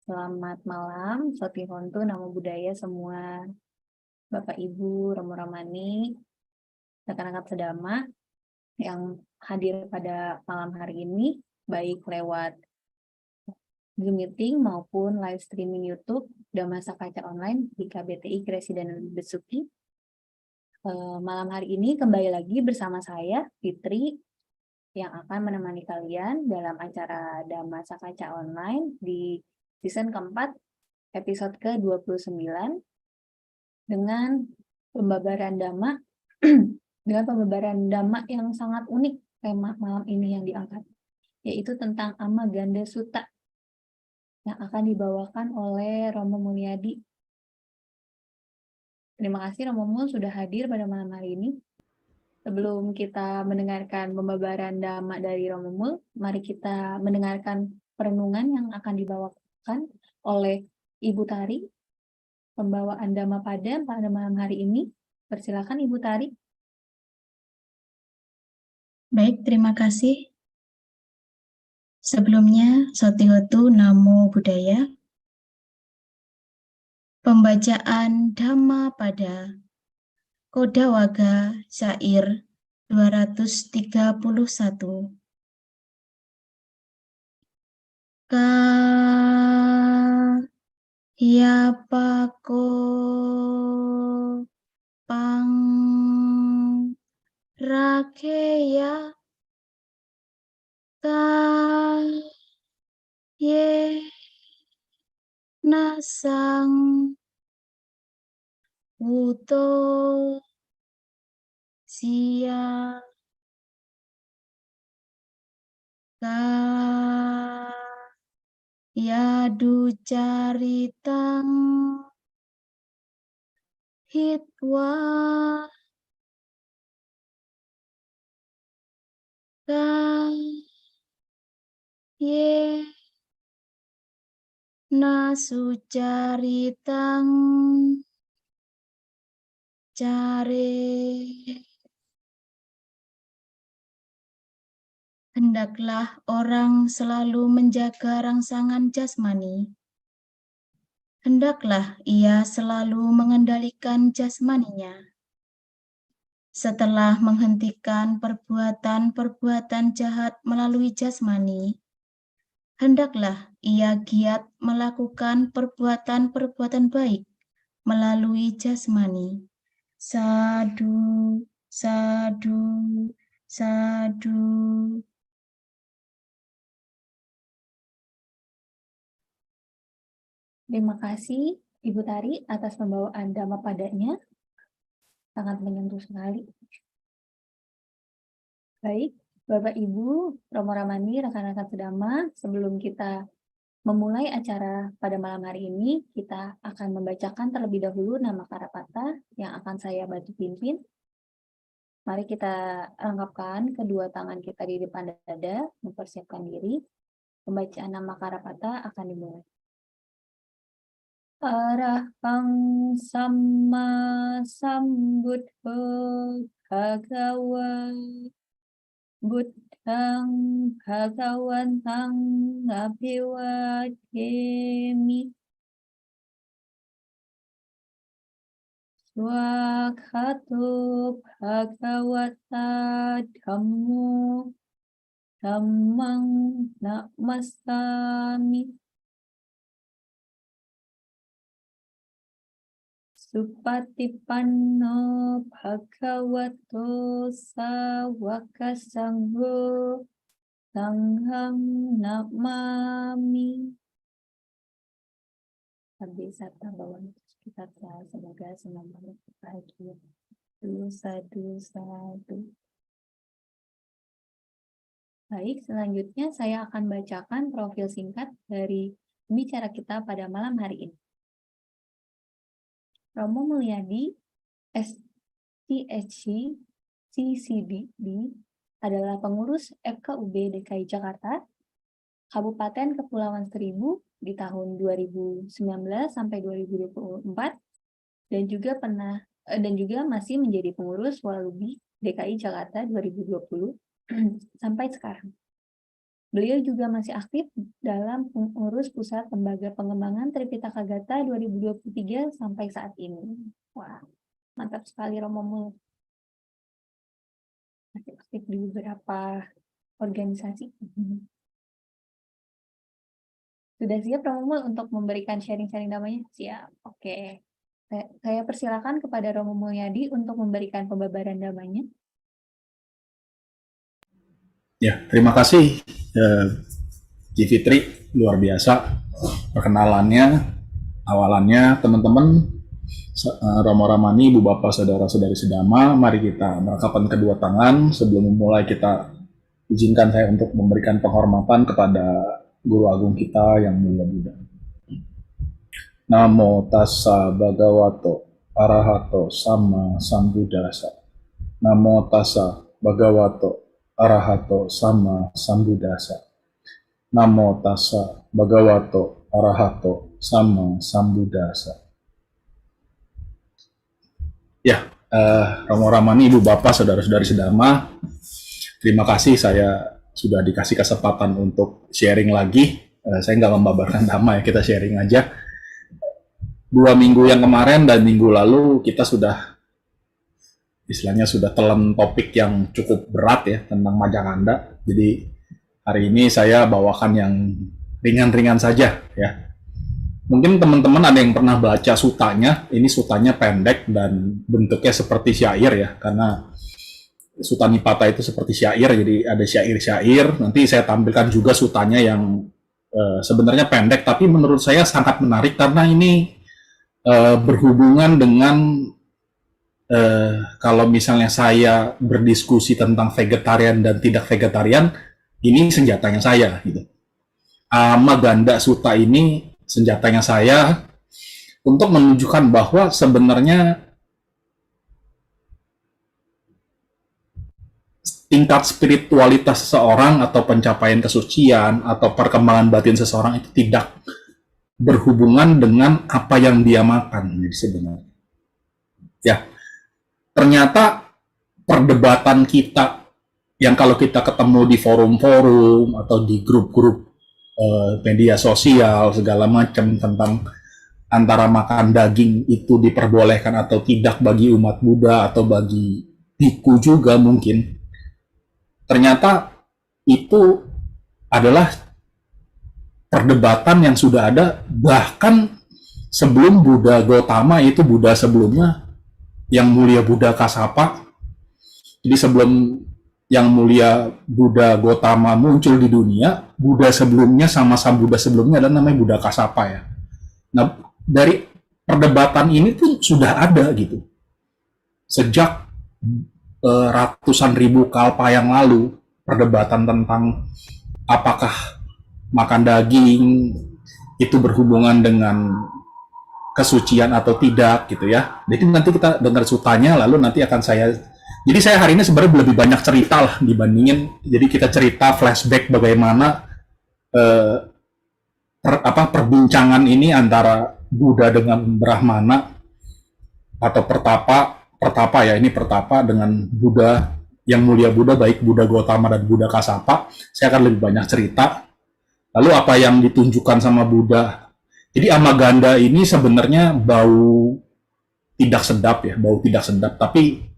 Selamat malam, Soti Hontu, Namo Buddhaya semua, Bapak Ibu, Romo Ramani, rekan-rekan sedama yang hadir pada malam hari ini, baik lewat Zoom meeting maupun live streaming YouTube Dhamma Sakaca Online di KBTI Gresi dan Besuki. Malam hari ini kembali lagi bersama saya, Fitri, yang akan menemani kalian dalam acara Dhamma Sakaca Online di season keempat, episode ke-29, dengan pembabaran Dhamma dengan pembabaran Dhamma yang sangat unik. Tema malam ini yang diangkat yaitu tentang Amaganda Sutta yang akan dibawakan oleh Romo Mulyadi. Terima kasih Romo Mul sudah hadir pada malam hari ini. Sebelum kita mendengarkan pembabaran Dhamma dari Romo Mul, mari kita mendengarkan perenungan yang akan dibawakan oleh Ibu Tari, pembawaan Dhamma pada malam hari ini. Persilakan Ibu Tari. Baik, terima kasih. Sebelumnya, Soti Hontu Namo Buddhaya. Pembacaan Dhamma pada Kodawaga Syair 231. Yapako pang rakeya ye nasang wuto sia yadu caritang hitwa ye nasucaritang care. Hendaklah orang selalu menjaga rangsangan jasmani. Hendaklah ia selalu mengendalikan jasmaninya. Setelah menghentikan perbuatan-perbuatan jahat melalui jasmani, hendaklah ia giat melakukan perbuatan-perbuatan baik melalui jasmani. Sadu, sadu, sadu. Terima kasih Ibu Tari atas pembawaan Dhamma padanya. Sangat menyentuh sekali. Baik, Bapak Ibu, Romo Ramani, rekan-rekan sedama, sebelum kita memulai acara pada malam hari ini, kita akan membacakan terlebih dahulu nama Karapata yang akan saya bantu pimpin. Mari kita rangkapkan kedua tangan kita di depan dada, mempersiapkan diri. Pembacaan nama Karapata akan dimulai. Arahang Samma Sambuddho Bhagawa Buddhang Bhagawantang Abhiwademi. Swakhato Bhagavata Dhammo Dhammang Namasami. Supatipanno Bhagavato Sawaka Sangho Sanghang Namami. Habis satu bawaan kita semoga semuanya bahagia. Sadu. Baik, selanjutnya saya akan bacakan profil singkat dari pembicara kita pada malam hari ini. Romo Mulyadi, STHC, CCDD, adalah pengurus FKUB DKI Jakarta, Kabupaten Kepulauan Seribu di tahun 2019 sampai 2024, dan juga masih menjadi pengurus Walubi DKI Jakarta 2020 sampai sekarang. Beliau juga masih aktif dalam pengurus Pusat Lembaga Pengembangan Tripitaka Gata 2023 sampai saat ini. Wah, mantap sekali Romo Mul. Masih aktif di beberapa organisasi. Sudah siap Romo Mul untuk memberikan sharing-sharing damanya? Siap, oke. Saya persilakan kepada Romo Mulyadi untuk memberikan pembabaran damanya. Ya, terima kasih Ci Fitri, luar biasa perkenalannya, awalannya teman-teman, Romo Ramani, Ibu Bapak, Saudara-saudari sedama, mari kita merangkapkan kedua tangan. Sebelum memulai kita izinkan saya untuk memberikan penghormatan kepada Guru Agung kita yang mulia Buddha. Namo tassa bhagavato arahato sama sambuddhassa. Namo tassa bhagavato arahato sama sambuddhassa. Namo tassa bhagavato arahato sama sambuddhassa. Ya, Romo Ramani, Ibu Bapak, Saudara-saudari sedama, terima kasih saya sudah dikasih kesempatan untuk sharing lagi. Saya nggak membabarkan dhamma ya, kita sharing aja. 2 minggu yang kemarin dan minggu lalu kita sudah istilahnya sudah telan topik yang cukup berat ya tentang Majapahit. Jadi hari ini saya bawakan yang ringan-ringan saja ya. Mungkin teman-teman ada yang pernah baca sutanya. Ini sutanya pendek dan bentuknya seperti syair ya, karena Sutta Nipata itu seperti syair, jadi ada syair-syair. Nanti saya tampilkan juga sutanya yang sebenarnya pendek, tapi menurut saya sangat menarik karena ini berhubungan dengan kalau misalnya saya berdiskusi tentang vegetarian dan tidak vegetarian, ini senjatanya saya gitu. Amaganda Sutta ini senjatanya saya untuk menunjukkan bahwa sebenarnya tingkat spiritualitas seseorang atau pencapaian kesucian atau perkembangan batin seseorang itu tidak berhubungan dengan apa yang dia makan. Jadi sebenarnya ya, ternyata perdebatan kita yang kalau kita ketemu di forum-forum atau di grup-grup media sosial segala macam tentang antara makan daging itu diperbolehkan atau tidak bagi umat Buddha atau bagi biku juga mungkin, ternyata itu adalah perdebatan yang sudah ada bahkan sebelum Buddha Gautama, itu Buddha sebelumnya yang mulia Buddha Kasapa. Jadi sebelum yang mulia Buddha Gautama muncul di dunia, Buddha sebelumnya sama Buddha sebelumnya adalah namanya Buddha Kasapa ya. Nah, dari perdebatan ini pun sudah ada gitu. Sejak ratusan ribu kalpa yang lalu, perdebatan tentang apakah makan daging itu berhubungan dengan kesucian atau tidak gitu ya. Jadi nanti kita dengar sutanya, lalu nanti akan saya. Jadi saya hari ini sebenarnya lebih banyak cerita lah dibandingin. Jadi kita cerita flashback bagaimana perbincangan ini antara Buddha dengan Brahmana atau pertapa ya, ini pertapa dengan Buddha yang mulia Buddha, baik Buddha Gautama dan Buddha Kasapa. Saya akan lebih banyak cerita. Lalu apa yang ditunjukkan sama Buddha. Jadi Amaganda ini sebenarnya bau tidak sedap ya, bau tidak sedap. Tapi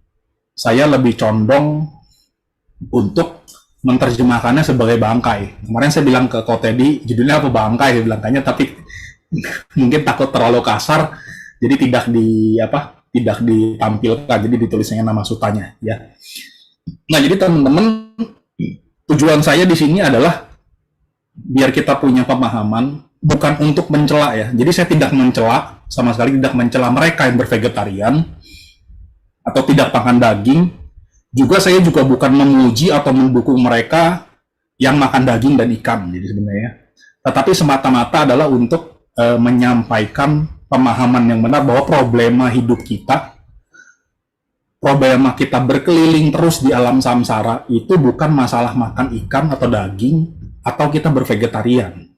saya lebih condong untuk menerjemahkannya sebagai bangkai. Kemarin saya bilang ke Kotedi, judulnya apa bangkai, dia bilang kayaknya, tapi mungkin takut terlalu kasar, jadi tidak ditampilkan, jadi ditulisnya nama sutanya ya. Nah, jadi teman-teman, tujuan saya di sini adalah biar kita punya pemahaman, bukan untuk mencela ya. Jadi saya tidak mencela, sama sekali tidak mencela mereka yang bervegetarian atau tidak makan daging. Juga saya juga bukan memuji atau mendukung mereka yang makan daging dan ikan. Jadi sebenarnya, tetapi semata-mata adalah untuk menyampaikan pemahaman yang benar bahwa problema hidup kita, problema kita berkeliling terus di alam samsara itu bukan masalah makan ikan atau daging atau kita bervegetarian.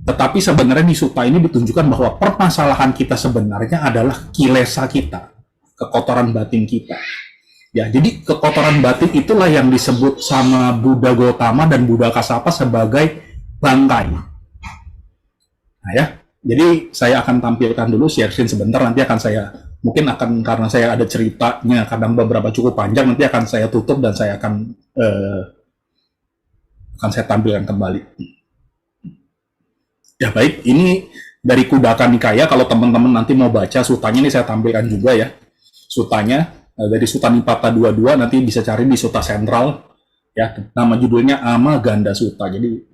Tetapi sebenarnya di sutta ini ditunjukkan bahwa permasalahan kita sebenarnya adalah kilesa kita, kekotoran batin kita. Ya, jadi kekotoran batin itulah yang disebut sama Buddha Gautama dan Buddha Kassapa sebagai bangkai. Nah ya, jadi saya akan tampilkan dulu share screen sebentar, nanti mungkin akan karena saya ada ceritanya kadang beberapa cukup panjang, nanti akan saya tutup dan saya akan saya tampilkan kembali. Ya baik, ini dari Kudaka Nikaya, kalau teman-teman nanti mau baca sutanya ini saya tampilkan juga ya. Sutanya dari Sutta Nipata 22, nanti bisa cari di Sutta Sentral ya, nama judulnya Ama Ganda Sutta. Jadi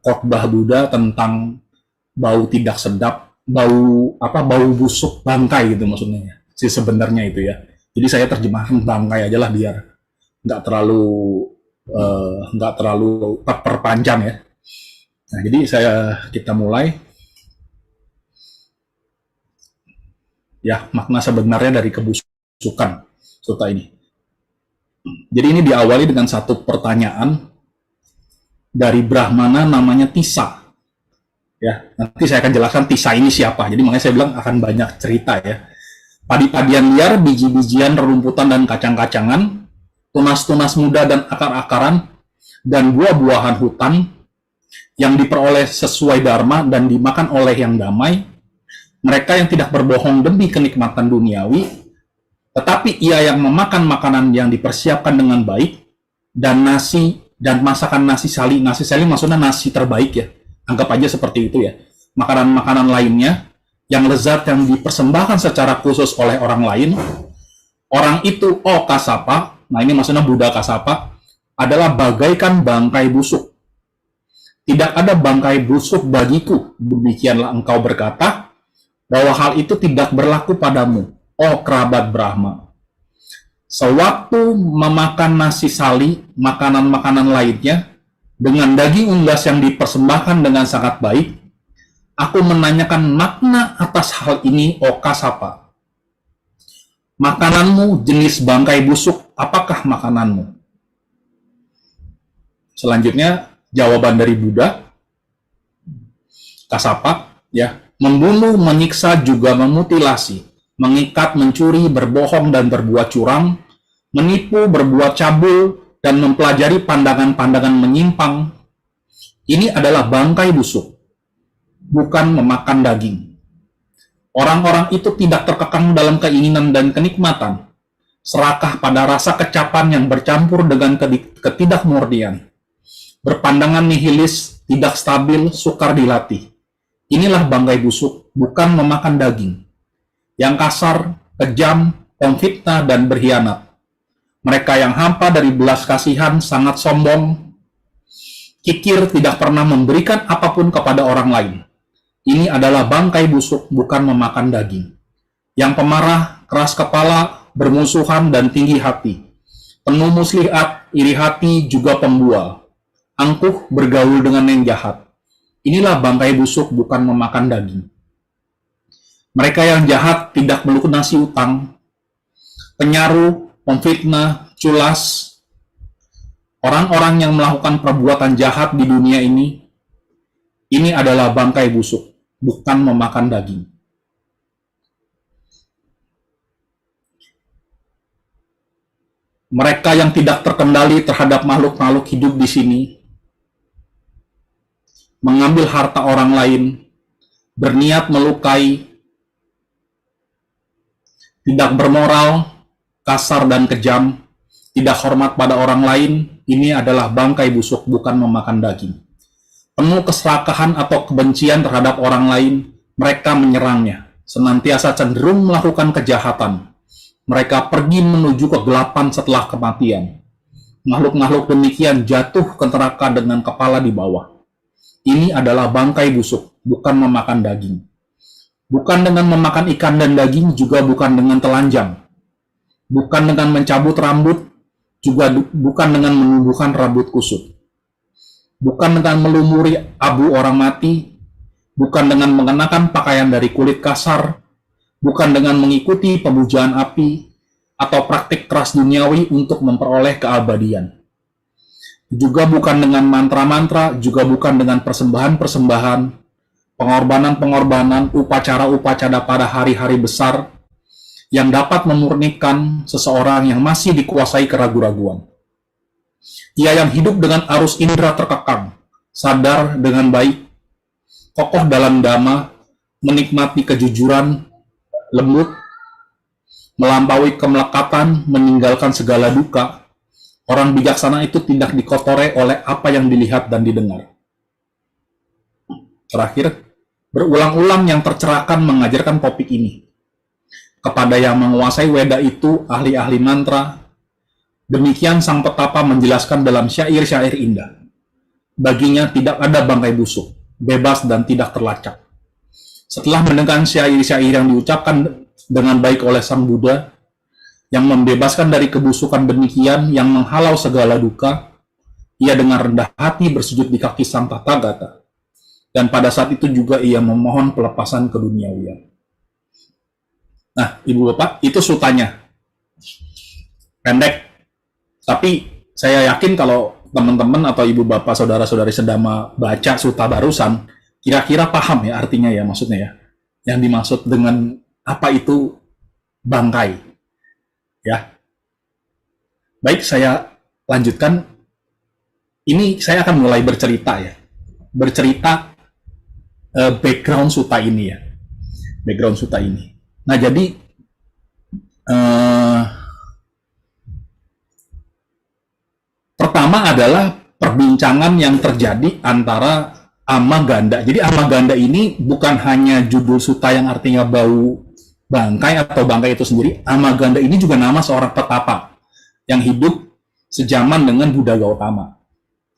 khotbah Buddha tentang bau tidak sedap, bau busuk bangkai gitu maksudnya ya. Sebenarnya itu ya. Jadi saya terjemahkan bangkai aja lah biar nggak terlalu perpanjang ya. Nah, jadi kita mulai. Ya, makna sebenarnya dari kebusukan sutta ini. Jadi ini diawali dengan satu pertanyaan dari Brahmana namanya Tisa. Ya, nanti saya akan jelaskan Tisa ini siapa. Jadi makanya saya bilang akan banyak cerita ya. Padi-padian liar, biji-bijian, rerumputan dan kacang-kacangan, tunas-tunas muda dan akar-akaran, dan buah-buahan hutan yang diperoleh sesuai dharma dan dimakan oleh yang damai, mereka yang tidak berbohong demi kenikmatan duniawi, tetapi ia yang memakan makanan yang dipersiapkan dengan baik, dan nasi dan masakan nasi sali maksudnya nasi terbaik ya, anggap aja seperti itu ya, makanan-makanan lainnya yang lezat yang dipersembahkan secara khusus oleh orang lain, orang itu, Kassapa, nah ini maksudnya Buddha Kassapa, adalah bagaikan bangkai busuk. Tidak ada bangkai busuk bagiku, demikianlah engkau berkata, bahwa hal itu tidak berlaku padamu, kerabat Brahma. Sewaktu memakan nasi sali, makanan-makanan lainnya, dengan daging unggas yang dipersembahkan dengan sangat baik, aku menanyakan makna atas hal ini, Kassapa. Makananmu jenis bangkai busuk, apakah makananmu? Selanjutnya, jawaban dari Buddha, Kassapa, ya, membunuh, menyiksa, juga memutilasi, mengikat, mencuri, berbohong, dan berbuat curang, menipu, berbuat cabul, dan mempelajari pandangan-pandangan menyimpang. Ini adalah bangkai busuk, bukan memakan daging. Orang-orang itu tidak terkekang dalam keinginan dan kenikmatan, serakah pada rasa kecapan yang bercampur dengan ketidakmurnian, berpandangan nihilis, tidak stabil, sukar dilatih. Inilah bangkai busuk, bukan memakan daging, yang kasar, kejam, pemfitnah, dan berkhianat. Mereka yang hampa dari belas kasihan, sangat sombong, kikir, tidak pernah memberikan apapun kepada orang lain. Ini adalah bangkai busuk, bukan memakan daging. Yang pemarah, keras kepala, bermusuhan, dan tinggi hati. Penuh muslihat, iri hati, juga pembual. Angkuh, bergaul dengan yang jahat. Inilah bangkai busuk, bukan memakan daging. Mereka yang jahat tidak melunasi utang, penyaruh, pemfitnah, culas. Orang-orang yang melakukan perbuatan jahat di dunia ini adalah bangkai busuk, bukan memakan daging. Mereka yang tidak terkendali terhadap makhluk-makhluk hidup di sini, mengambil harta orang lain, berniat melukai, tidak bermoral, kasar dan kejam, tidak hormat pada orang lain, ini adalah bangkai busuk, bukan memakan daging. Penuh keserakahan atau kebencian terhadap orang lain, mereka menyerangnya, senantiasa cenderung melakukan kejahatan. Mereka pergi menuju kegelapan setelah kematian. Makhluk-makhluk demikian jatuh ke neraka dengan kepala di bawah. Ini adalah bangkai busuk, bukan memakan daging. Bukan dengan memakan ikan dan daging, juga bukan dengan telanjang. Bukan dengan mencabut rambut, juga bukan dengan menumbuhkan rambut kusut. Bukan dengan melumuri abu orang mati, bukan dengan mengenakan pakaian dari kulit kasar, bukan dengan mengikuti pemujaan api, atau praktik keras duniawi untuk memperoleh keabadian. Juga bukan dengan mantra-mantra, juga bukan dengan persembahan-persembahan, pengorbanan-pengorbanan, upacara-upacara pada hari-hari besar, yang dapat memurnikan seseorang yang masih dikuasai keraguan-raguan. Ia yang hidup dengan arus indera terkekang, sadar dengan baik, kokoh dalam dhamma, menikmati kejujuran, lembut, melampaui kemelekatan, meninggalkan segala duka. Orang bijaksana itu tidak dikotori oleh apa yang dilihat dan didengar. Terakhir, berulang-ulang yang tercerahkan mengajarkan topik ini. Kepada yang menguasai Weda itu, ahli-ahli mantra, demikian sang petapa menjelaskan dalam syair-syair indah. Baginya tidak ada bangkai busuk, bebas dan tidak terlacak. Setelah mendengar syair-syair yang diucapkan dengan baik oleh sang Buddha, yang membebaskan dari kebusukan demikian, yang menghalau segala duka, ia dengan rendah hati bersujud di kaki sang Tathagata. Dan pada saat itu juga ia memohon pelepasan keduniawian. Nah, Ibu Bapak, itu sutanya. Pendek. Tapi saya yakin kalau teman-teman atau Ibu Bapak, saudara-saudari sedama baca suta barusan, kira-kira paham ya artinya ya, maksudnya ya. Yang dimaksud dengan apa itu bangkai. Ya. Baik, saya lanjutkan. Ini saya akan mulai bercerita ya. Bercerita background suta ini ya. Background suta ini. Nah, jadi pertama adalah perbincangan yang terjadi antara Amaganda. Jadi Amaganda ini bukan hanya judul suta yang artinya bau bangkai atau bangkai itu sendiri. Amaganda ini juga nama seorang petapa yang hidup sejaman dengan Buddha Gautama.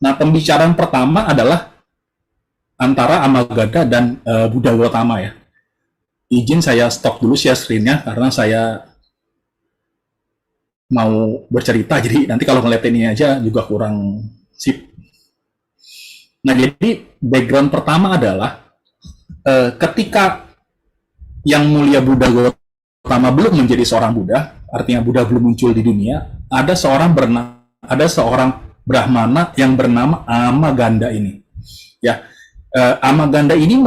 Nah, pembicaraan pertama adalah antara Amaganda dan Buddha Gautama ya. Izin saya stop dulu share screen-nya karena saya mau bercerita, jadi nanti kalau ngeliat ini aja juga kurang sip. Nah, jadi background pertama adalah ketika yang mulia Buddha Gautama belum menjadi seorang Buddha, artinya Buddha belum muncul di dunia, ada seorang Brahmana yang bernama Amaganda ini. Ya, Amaganda ini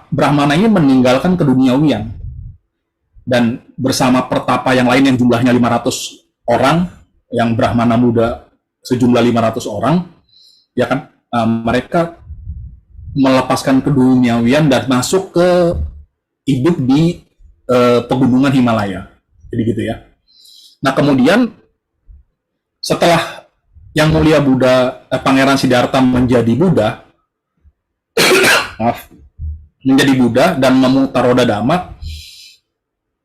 Brahmana ini meninggalkan keduniawian dan bersama pertapa yang lain yang jumlahnya 500 orang, yang Brahmana muda sejumlah 500 orang, ya kan, mereka melepaskan keduniawian dan masuk ke hidup di pegunungan Himalaya. Jadi gitu ya. Nah, kemudian setelah yang mulia Buddha, Pangeran Siddhartha menjadi Buddha, menjadi Buddha dan memutar roda Dhamma,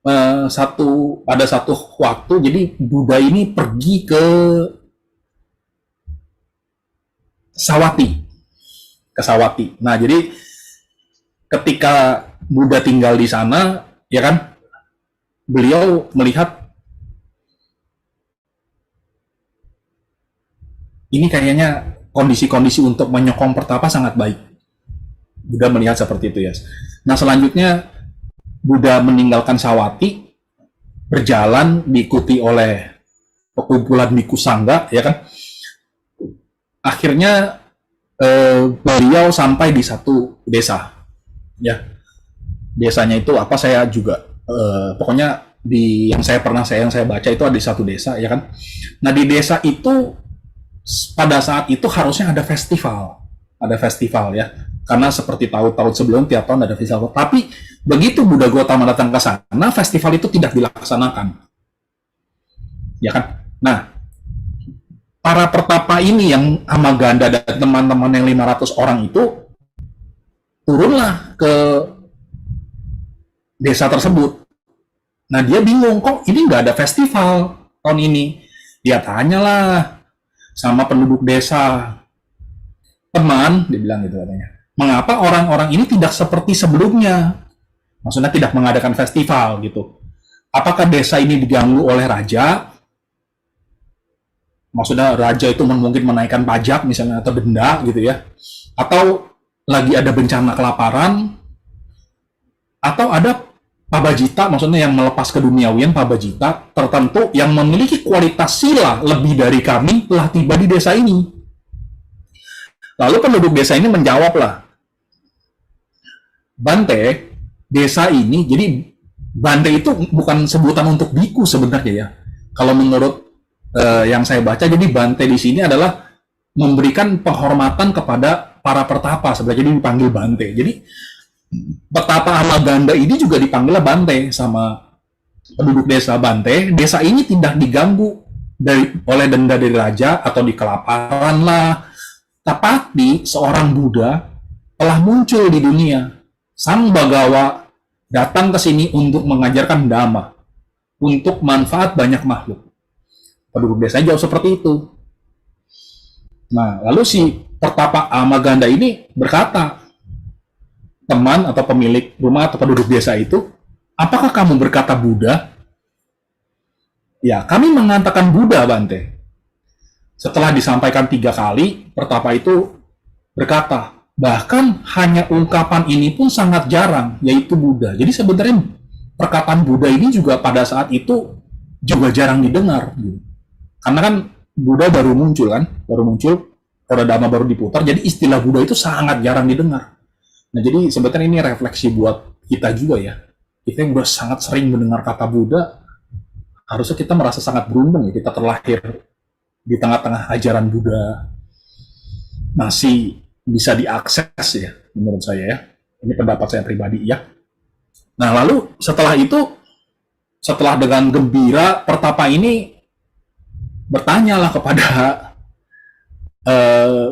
ada satu waktu, jadi Buddha ini pergi ke Sawati. Nah, jadi ketika Buddha tinggal di sana, ya kan, beliau melihat ini kayaknya kondisi-kondisi untuk menyokong pertapa sangat baik. Buddha melihat seperti itu ya. Nah, selanjutnya Buddha meninggalkan Sawati, berjalan diikuti oleh perkumpulan Bhikkhu Sangha, ya kan. Akhirnya beliau sampai di satu desa, ya. Desanya itu apa saya juga pokoknya yang saya baca itu ada di satu desa, ya kan. Nah, di desa itu pada saat itu harusnya ada festival ya, karena seperti tahun sebelum tiap tahun ada festival. Tapi begitu Buddha Gautama datang ke sana, festival itu tidak dilaksanakan, ya kan. Nah, para pertapa ini yang Amaganda dan teman-teman yang 500 orang itu turunlah ke desa tersebut. Nah, dia bingung, kok ini nggak ada festival tahun ini. Dia tanyalah sama penduduk desa, teman, dia bilang gitu katanya, mengapa orang-orang ini tidak seperti sebelumnya? Maksudnya tidak mengadakan festival gitu. Apakah desa ini diganggu oleh raja? Maksudnya raja itu mungkin menaikkan pajak misalnya atau denda gitu ya. Atau lagi ada bencana kelaparan? Atau ada pabajita, maksudnya yang melepas keduniawian, pabajita tertentu yang memiliki kualitas sila lebih dari kami telah tiba di desa ini. Lalu penduduk desa ini menjawablah, Bante, desa ini, jadi Bante itu bukan sebutan untuk biku sebenarnya ya. Kalau menurut yang saya baca, jadi Bante di sini adalah memberikan penghormatan kepada para pertapa sebenarnya, jadi dipanggil Bante. Jadi pertapa Amaganda ini juga dipanggil Bante sama penduduk desa Bante. Desa ini tidak diganggu oleh denda dari raja atau di kelaparan lah. Tapi seorang Buddha telah muncul di dunia. Sang Bagawa datang ke sini untuk mengajarkan Dhamma, untuk manfaat banyak makhluk. Penduduk desa jauh seperti itu. Nah, lalu si pertapa Amaganda ini berkata, teman atau pemilik rumah atau penduduk desa itu, apakah kamu berkata Buddha? Ya, kami mengatakan Buddha, Bante. Setelah disampaikan 3 kali, pertapa itu berkata, bahkan hanya ungkapan ini pun sangat jarang, yaitu Buddha. Jadi sebenarnya perkataan Buddha ini juga pada saat itu juga jarang didengar. Karena kan Buddha baru muncul, Roda Dhamma baru diputar, jadi istilah Buddha itu sangat jarang didengar. Nah, jadi sebenarnya ini refleksi buat kita juga ya. Kita yang udah sangat sering mendengar kata Buddha, harusnya kita merasa sangat beruntung ya, kita terlahir di tengah-tengah ajaran Buddha. Masih bisa diakses ya, menurut saya ya. Ini pendapat saya pribadi ya. Nah, lalu setelah itu, setelah dengan gembira, pertapa ini bertanyalah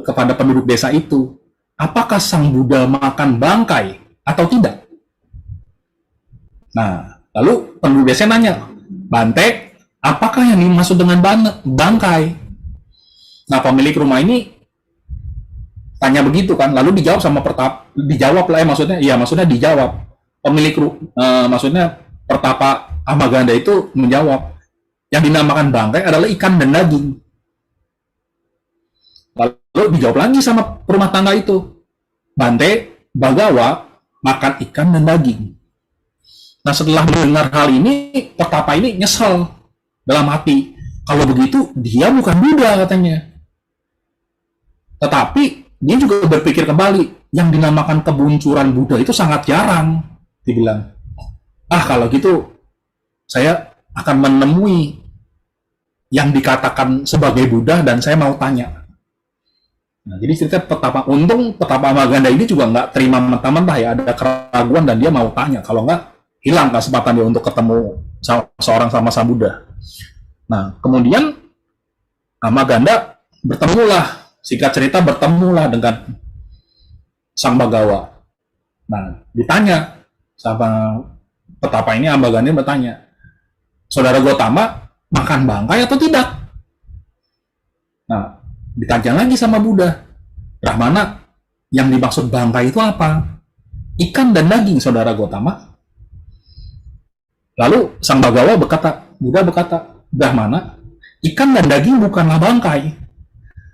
kepada penduduk desa itu, apakah sang Buddha makan bangkai atau tidak? Nah, lalu penduduk desa nanya, Bante, apakah yang dimaksud dengan bangkai? Nah, pemilik rumah ini tanya begitu kan, lalu dijawab sama dijawab lah maksudnya dijawab. Maksudnya pertapa Amaganda itu menjawab, yang dinamakan bangkai adalah ikan dan daging. Lalu dijawab lagi sama rumah tangga itu, Bante, Bagawa makan ikan dan daging. Nah, setelah mendengar hal ini, pertapa ini nyesel dalam hati. Kalau begitu, dia bukan Buddha katanya. Tetapi dia juga berpikir kembali, yang dinamakan kebuncuran Buddha itu sangat jarang. Dibilang, kalau gitu saya akan menemui yang dikatakan sebagai Buddha dan saya mau tanya. Nah, jadi cerita pertapa Amaganda ini juga nggak terima mentah-mentah ya, ada keraguan dan dia mau tanya. Kalau nggak, hilang kesempatan dia untuk ketemu seorang sama sang Buddha. Nah, kemudian Amaganda bertemulah dengan sang Bagawa. Nah, ditanya sama pertapa ini, Amaganda bertanya, Saudara Gotama makan bangkai atau tidak? Nah, ditanya lagi sama Buddha, Brahmana, yang dimaksud bangkai itu apa? Ikan dan daging, Saudara Gotama. Lalu sang Bagawa Buddha berkata, Brahmana, ikan dan daging bukanlah bangkai.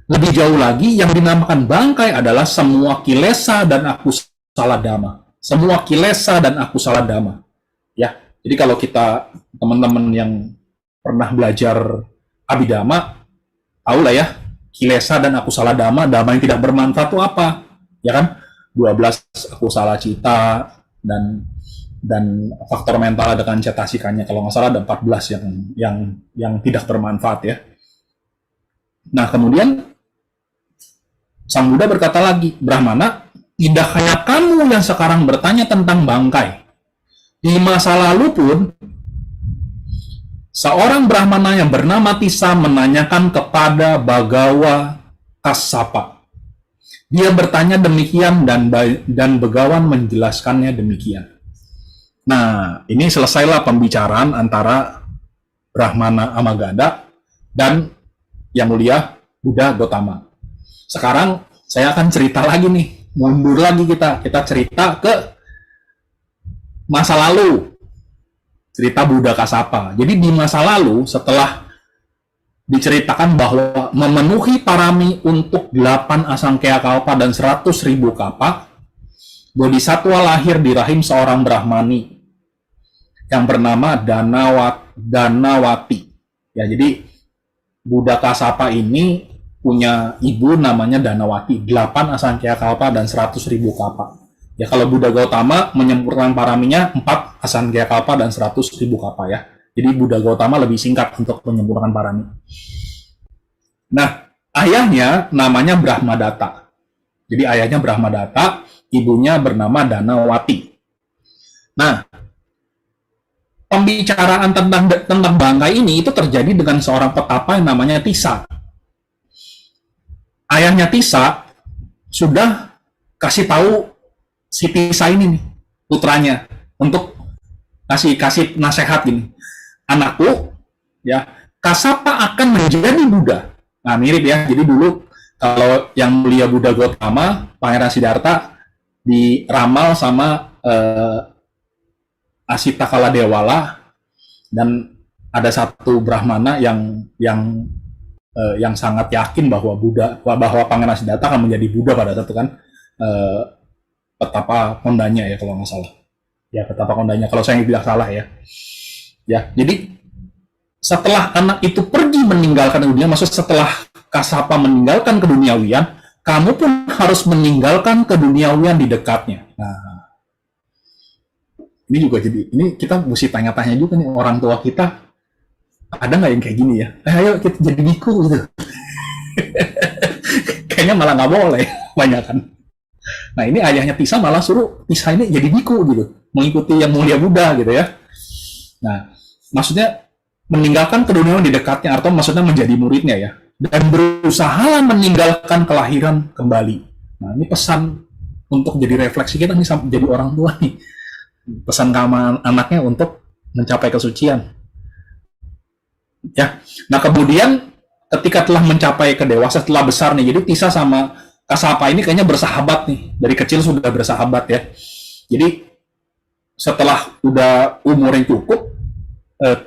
Lebih jauh lagi, yang dinamakan bangkai adalah semua kilesa dan akusala dhamma. Semua kilesa dan akusala dhamma. Ya, jadi kalau kita, teman-teman yang pernah belajar Abhidhamma, tahu lah ya, kilesa dan akusala dhamma yang tidak bermanfaat itu apa? Ya kan? 12 akusala cita dan faktor mental dengan cetasikanya, kalau nggak salah ada 14 yang tidak bermanfaat ya. Nah, kemudian sang Buddha berkata lagi, Brahmana, tidak hanya kamu yang sekarang bertanya tentang bangkai. Di masa lalu pun, seorang Brahmana yang bernama Tisa menanyakan kepada Bagawa Kassapa. Dia bertanya demikian dan Begawan menjelaskannya demikian. Nah, ini selesailah pembicaraan antara Brahmana Amaganda dan Yang Mulia Buddha Gotama. Sekarang saya akan cerita lagi nih, mundur lagi kita cerita ke masa lalu. Cerita Buddha Kassapa. Jadi di masa lalu, setelah diceritakan bahwa memenuhi parami untuk 8 asangkaya kalpa dan 100.000 kapa, Bodhisattva lahir di rahim seorang Brahmani yang bernama Danawati. Ya, jadi Buddha Kassapa ini punya ibu namanya Danawati, 8 asangkaya kalpa dan 100.000 kapa. Ya, kalau Buddha Gautama menyempurnakan paraminya 4 Asangkhyakalpa dan 100.000 kalpa ya. Jadi Buddha Gautama lebih singkat untuk menyempurnakan parami. Nah, ayahnya namanya Brahmadatta. Jadi ayahnya Brahmadatta, ibunya bernama Danawati. Nah, pembicaraan tentang bangkai ini itu terjadi dengan seorang petapa yang namanya Tissa. Ayahnya Tissa sudah kasih tahu si Tissa ini nih, putranya, untuk kasih nasihat gini. Anakku, ya, Kasapa akan menjadi Buddha. Nah, mirip ya. Jadi dulu kalau yang mulia Buddha Gautama, Pangeran Siddhartha diramal sama Asita Kaladewala, dan ada satu Brahmana yang sangat yakin bahwa Pangeran Siddhartha akan menjadi Buddha pada saat itu kan, petapa Kondanya ya kalau nggak salah. Ya, petapa Kondanya kalau saya tidak salah ya. Ya, jadi setelah anak itu pergi meninggalkan dunia, maksud setelah Kasapa meninggalkan keduniawian, kamu pun harus meninggalkan keduniawian di dekatnya. Nah, ini juga jadi, ini kita mesti tanya-tanya juga nih, orang tua kita ada nggak yang kayak gini ya? Ayo kita jadi biku gitu. Kayaknya malah nggak boleh, banyak kan. Nah, ini ayahnya Tissa malah suruh Tissa ini jadi biku gitu, mengikuti yang mulia Buddha gitu ya. Nah, maksudnya meninggalkan keduniawian di dekatnya, atau maksudnya menjadi muridnya ya, dan berusaha meninggalkan kelahiran kembali. Nah, ini pesan untuk jadi refleksi kita nih, jadi orang tua nih. Pesan ke anaknya untuk mencapai kesucian. Ya. Nah, kemudian ketika telah mencapai kedewasa, setelah besar nih, jadi Tissa sama Kasapa ini kayaknya bersahabat nih. Dari kecil sudah bersahabat ya. Jadi setelah udah umurnya cukup,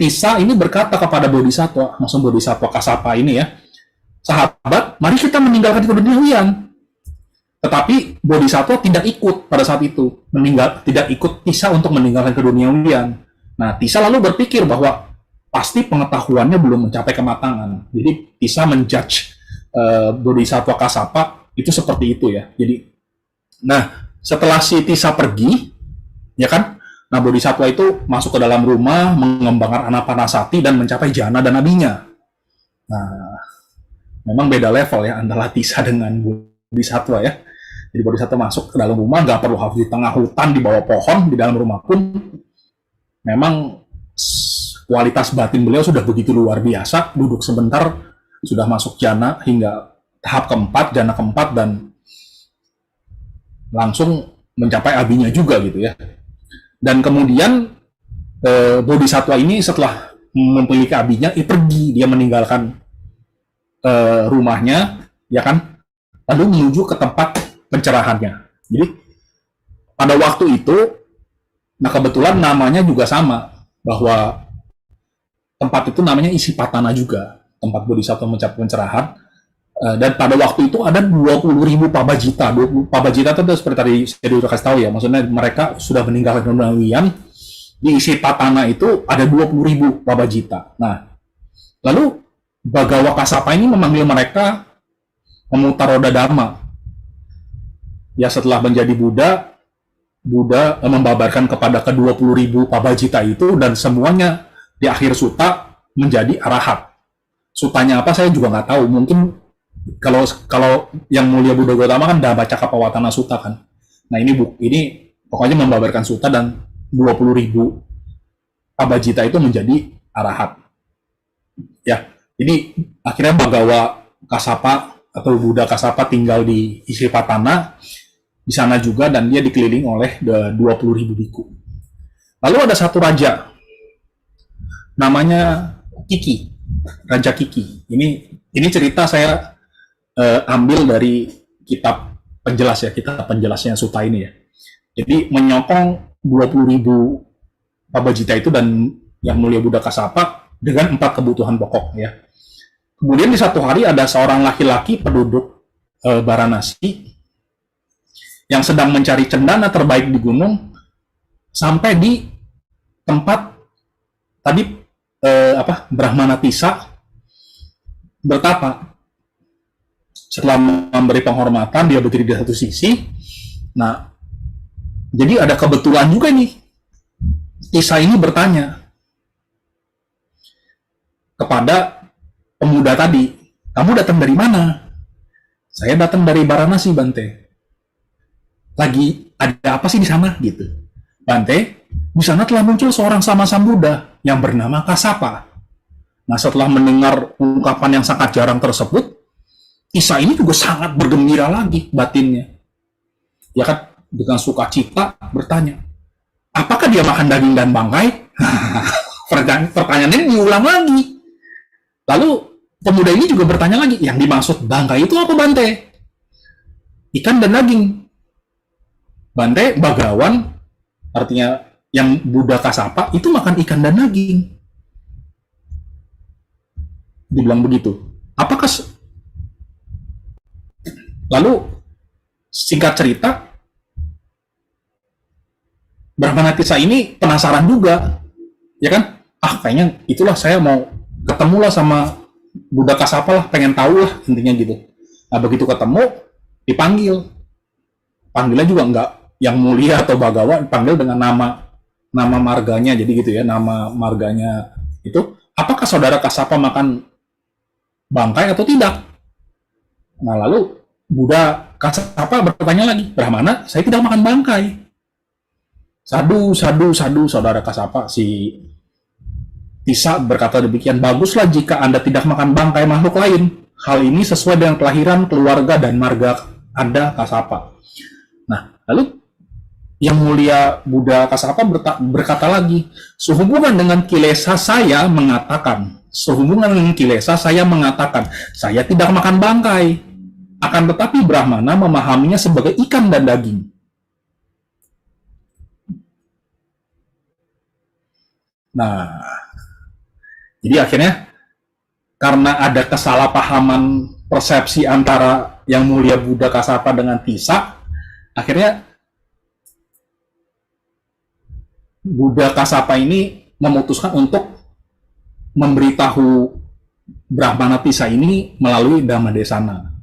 Tissa ini berkata kepada Bodhisattva, maksud Bodhisattva Kasapa ini ya, sahabat, mari kita meninggalkan keduniawian. Tetapi Bodhisattva tidak ikut pada saat itu, tidak ikut Tissa untuk meninggalkan keduniawian. Nah, Tissa lalu berpikir bahwa pasti pengetahuannya belum mencapai kematangan. Jadi Tissa menjudge Bodhisattva Kasapa itu seperti itu ya. Jadi, nah setelah si Tissa pergi, ya kan, nah Bodhisattva itu masuk ke dalam rumah, mengembangkan anapanasati dan mencapai jhana dan nabinya. Nah, memang beda level ya antara Tissa dengan Bodhisattva ya. Jadi Bodhisattva masuk ke dalam rumah, nggak perlu harus di tengah hutan, di bawah pohon, di dalam rumah pun memang kualitas batin beliau sudah begitu luar biasa, duduk sebentar sudah masuk jhana hingga tahap keempat, jhana keempat, dan langsung mencapai abinya juga gitu ya. Dan kemudian Bodhisattva ini setelah memiliki abinya, pergi, dia meninggalkan rumahnya, ya kan, lalu menuju ke tempat pencerahannya. Jadi pada waktu itu, nah kebetulan namanya juga sama, bahwa tempat itu namanya Isipatana juga, tempat Bodhisattva mencapai pencerahan. Dan pada waktu itu ada 20.000 pabajita. Pabajita itu seperti tadi saya udah kasih tahu ya, maksudnya mereka sudah meninggalkan keduniawian. Di Isipatana itu ada 20.000 pabajita. Nah, lalu Bhagawa Kasapa ini memanggil mereka memutar roda dhamma. Ya, setelah menjadi Buddha, Buddha membabarkan kepada ke-20.000 pabajita itu, dan semuanya di akhir sutta menjadi arahat. Sutanya apa saya juga nggak tahu. Mungkin kalau yang mulia Buddha Gautama kan Dhammacakkappavattana Sutta kan. Nah, ini pokoknya membabarkan sutta, dan 20.000 pabajita itu menjadi arahat. Ya, jadi akhirnya Bhagawa Kasapa atau Buddha Kasapa tinggal di Isipatana di sana juga, dan dia dikelilingi oleh 20.000 biku. Lalu ada satu raja namanya Kiki, Raja Kiki. Ini cerita saya ambil dari kitab penjelas ya, kitab penjelasnya sutta ini ya. Jadi menyokong 20.000 pabajita itu dan yang mulia Buddha Kasapa dengan 4 kebutuhan pokok ya. Kemudian di satu hari ada seorang laki-laki penduduk Varanasi yang sedang mencari cendana terbaik di gunung, sampai di tempat tadi Brahmana Tissa bertapa. Setelah memberi penghormatan, dia berdiri di satu sisi. Nah, jadi ada kebetulan juga nih, Tisa ini bertanya kepada pemuda tadi, kamu datang dari mana? Saya datang dari Varanasi, Bante. Lagi ada apa sih di sana gitu? Bante, di sana telah muncul seorang sama Sambuddha yang bernama Kasapa. Nah, setelah mendengar ungkapan yang sangat jarang tersebut, Tisa ini juga sangat bergembira lagi batinnya. Ya kan, dengan sukacita bertanya, apakah dia makan daging dan bangkai? Pertanyaan ini diulang lagi. Lalu pemuda ini juga bertanya lagi, yang dimaksud bangkai itu apa, Bante? Ikan dan daging. Bante, Bagawan, artinya yang Buddha Kasapa, itu makan ikan dan daging. Dibilang begitu. Apakah... Lalu, singkat cerita, Brahmana Tisa ini penasaran juga. Ya kan? Kayaknya itulah saya mau ketemulah sama Buddha Kasapa lah, pengen tahu lah intinya gitu. Nah, begitu ketemu, dipanggil. Panggilnya juga enggak yang mulia atau Bagawan, panggil dengan nama marganya, jadi gitu ya, nama marganya itu. Apakah saudara Kasapa makan bangkai atau tidak? Nah, lalu Buddha Kasapa bertanya lagi, Brahmana, saya tidak makan bangkai. Sadu, saudara Kasapa, si Tisa berkata demikian, baguslah jika Anda tidak makan bangkai makhluk lain. Hal ini sesuai dengan kelahiran, keluarga, dan marga Anda, Kasapa. Nah, lalu yang mulia Buddha Kasapa berkata lagi, sehubungan dengan kilesa saya mengatakan, saya tidak makan bangkai. Akan tetapi Brahmana memahaminya sebagai ikan dan daging. Nah, jadi akhirnya karena ada kesalahpahaman persepsi antara yang mulia Buddha Kasapa dengan Tisa, akhirnya Buddha Kasapa ini memutuskan untuk memberitahu Brahmana Tisa ini melalui Dhammadesana.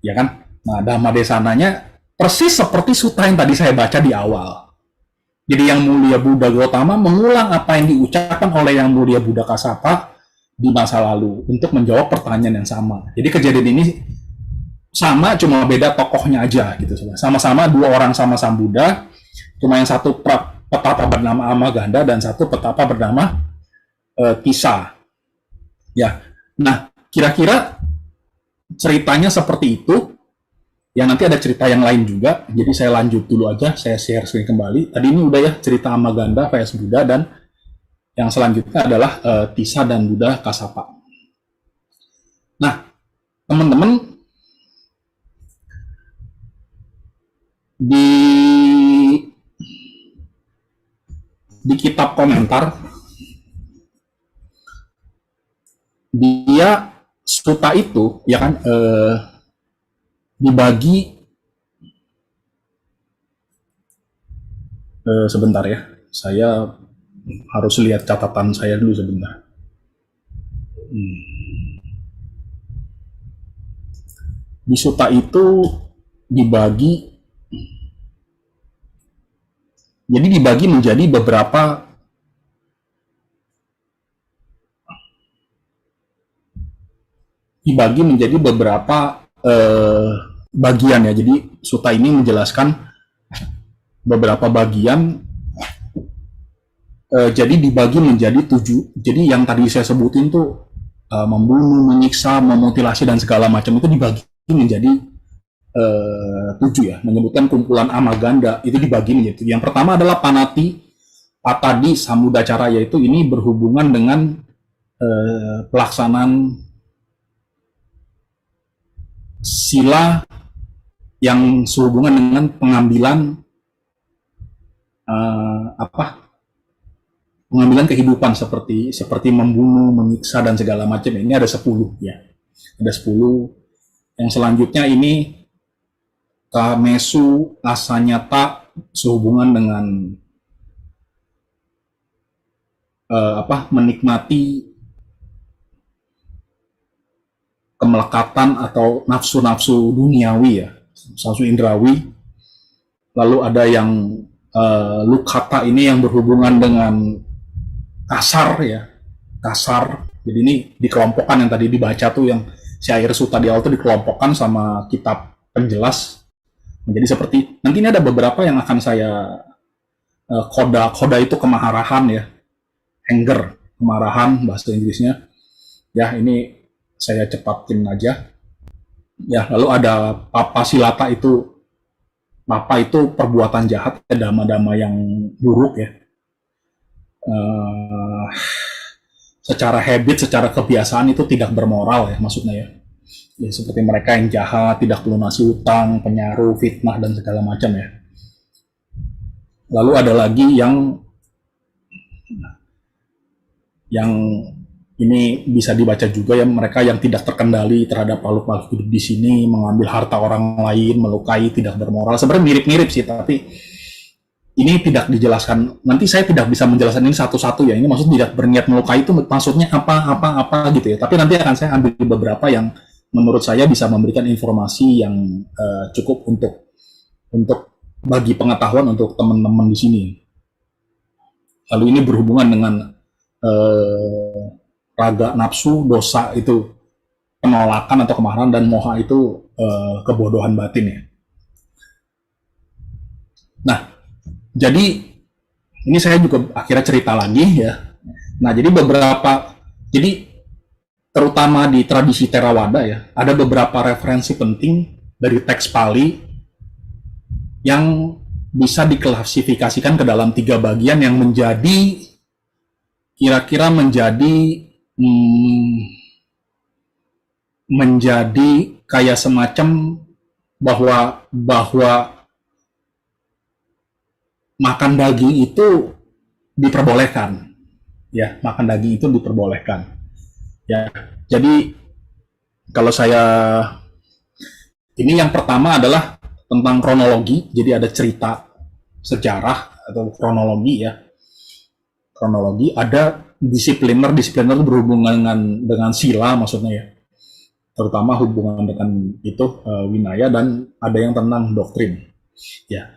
Ya kan? Nah, Dhammadesananya persis seperti sutta yang tadi saya baca di awal. Jadi yang mulia Buddha Gautama mengulang apa yang diucapkan oleh yang mulia Buddha Kasapa di masa lalu untuk menjawab pertanyaan yang sama. Jadi kejadian ini sama, cuma beda tokohnya aja gitu. Sama-sama dua orang sama Sambuddha, cuma yang satu petapa bernama Amaganda dan satu petapa bernama Tisa. Ya. Nah, kira-kira ceritanya seperti itu. Ya, nanti ada cerita yang lain juga. Jadi saya lanjut dulu aja, saya share screen kembali. Tadi ini udah ya cerita Amaganda vs Buddha, dan yang selanjutnya adalah Tisa dan Buddha Kasapa. Nah, teman-teman, di kitab komentar dia sutta itu ya kan dibagi sebentar ya, saya harus lihat catatan saya dulu sebentar. Di sutta itu dibagi menjadi beberapa bagian ya. Jadi sutta ini menjelaskan beberapa bagian. Jadi dibagi menjadi 7. Jadi yang tadi saya sebutin tuh membunuh, menyiksa, memutilasi dan segala macam itu dibagi menjadi 7 ya. Menyebutkan kumpulan Amaganda itu dibagi menjadi 7. Yang pertama adalah Panati, Patadi, Samuddacara, yaitu ini berhubungan dengan pelaksanaan sila yang sehubungan dengan pengambilan pengambilan kehidupan seperti membunuh, menyiksa dan segala macam. Ini ada 10 ya. Ada 10. Yang selanjutnya ini Kamesu, Asanyata, sehubungan dengan menikmati kemelekatan atau nafsu-nafsu duniawi ya, nafsu indrawi. Lalu ada yang Lukata ini yang berhubungan dengan kasar ya, kasar. Jadi ini dikelompokkan yang tadi dibaca tuh, yang syair Suta di awal tuh dikelompokkan sama kitab penjelas menjadi seperti, nanti ini ada beberapa yang akan saya koda itu kemaharahan ya, anger, kemarahan bahasa Inggrisnya ya. Ini saya cepatin aja ya. Lalu ada Papa Silata, itu Papa itu perbuatan jahat, dama-dama yang buruk ya. Secara habit, secara kebiasaan itu tidak bermoral ya, maksudnya ya. Ya, seperti mereka yang jahat, tidak melunasi utang, penyaruh, fitnah, dan segala macam ya. Lalu ada lagi yang ini bisa dibaca juga ya, mereka yang tidak terkendali terhadap makhluk-makhluk hidup di sini, mengambil harta orang lain, melukai, tidak bermoral. Sebenarnya mirip-mirip sih, tapi ini tidak dijelaskan. Nanti saya tidak bisa menjelaskan ini satu-satu ya. Ini maksudnya tidak berniat melukai itu maksudnya apa gitu ya. Tapi nanti akan saya ambil beberapa yang menurut saya bisa memberikan informasi yang cukup untuk bagi pengetahuan untuk teman-teman di sini. Lalu ini berhubungan dengan raga, nafsu, dosa itu penolakan atau kemarahan, dan moha itu kebodohan batin ya. Nah, jadi ini saya juga akhirnya cerita lagi ya. Nah, jadi terutama di tradisi Theravada ya, ada beberapa referensi penting dari teks Pali yang bisa diklasifikasikan ke dalam 3 bagian yang menjadi kira-kira menjadi kayak semacam bahwa makan daging itu diperbolehkan ya, makan daging itu diperbolehkan ya. Jadi kalau saya, ini yang pertama adalah tentang kronologi. Jadi ada cerita sejarah atau kronologi ya, kronologi. Ada disipliner berhubungan dengan sila maksudnya ya, terutama hubungan dengan itu winaya, dan ada yang tentang doktrin ya.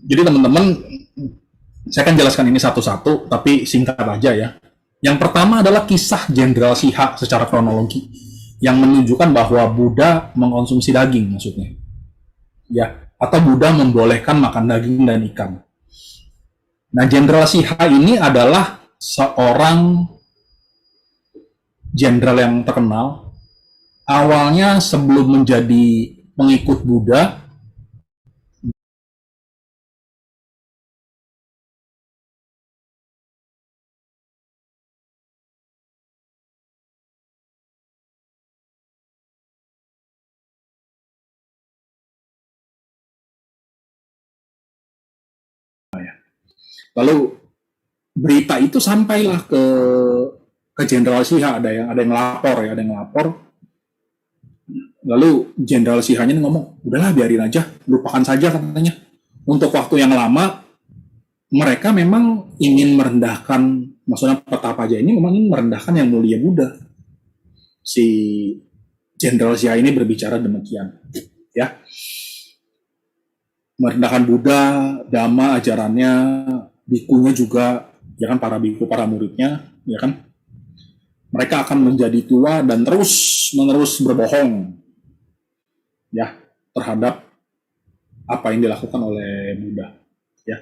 Jadi teman-teman, saya akan jelaskan ini satu-satu, tapi singkat aja ya. Yang pertama adalah kisah Jenderal Siha secara kronologi, yang menunjukkan bahwa Buddha mengkonsumsi daging maksudnya. Ya, atau Buddha membolehkan makan daging dan ikan. Nah, Jenderal Siha ini adalah seorang jenderal yang terkenal. Awalnya sebelum menjadi pengikut Buddha, lalu berita itu sampailah ke Jenderal Siha. Ada yang lapor ya, ada yang lapor. Lalu Jenderal Sihanya ngomong, udahlah biarin aja, lupakan saja katanya. Untuk waktu yang lama mereka memang ingin merendahkan, maksudnya petapa aja ini memang ingin merendahkan yang mulia Buddha. Si Jenderal Siha ini berbicara demikian ya, merendahkan Buddha, Dhamma, ajarannya, bikunya juga, ya kan, para biku, para muridnya, ya kan, mereka akan menjadi tua dan terus-menerus berbohong, ya, terhadap apa yang dilakukan oleh Buddha, ya.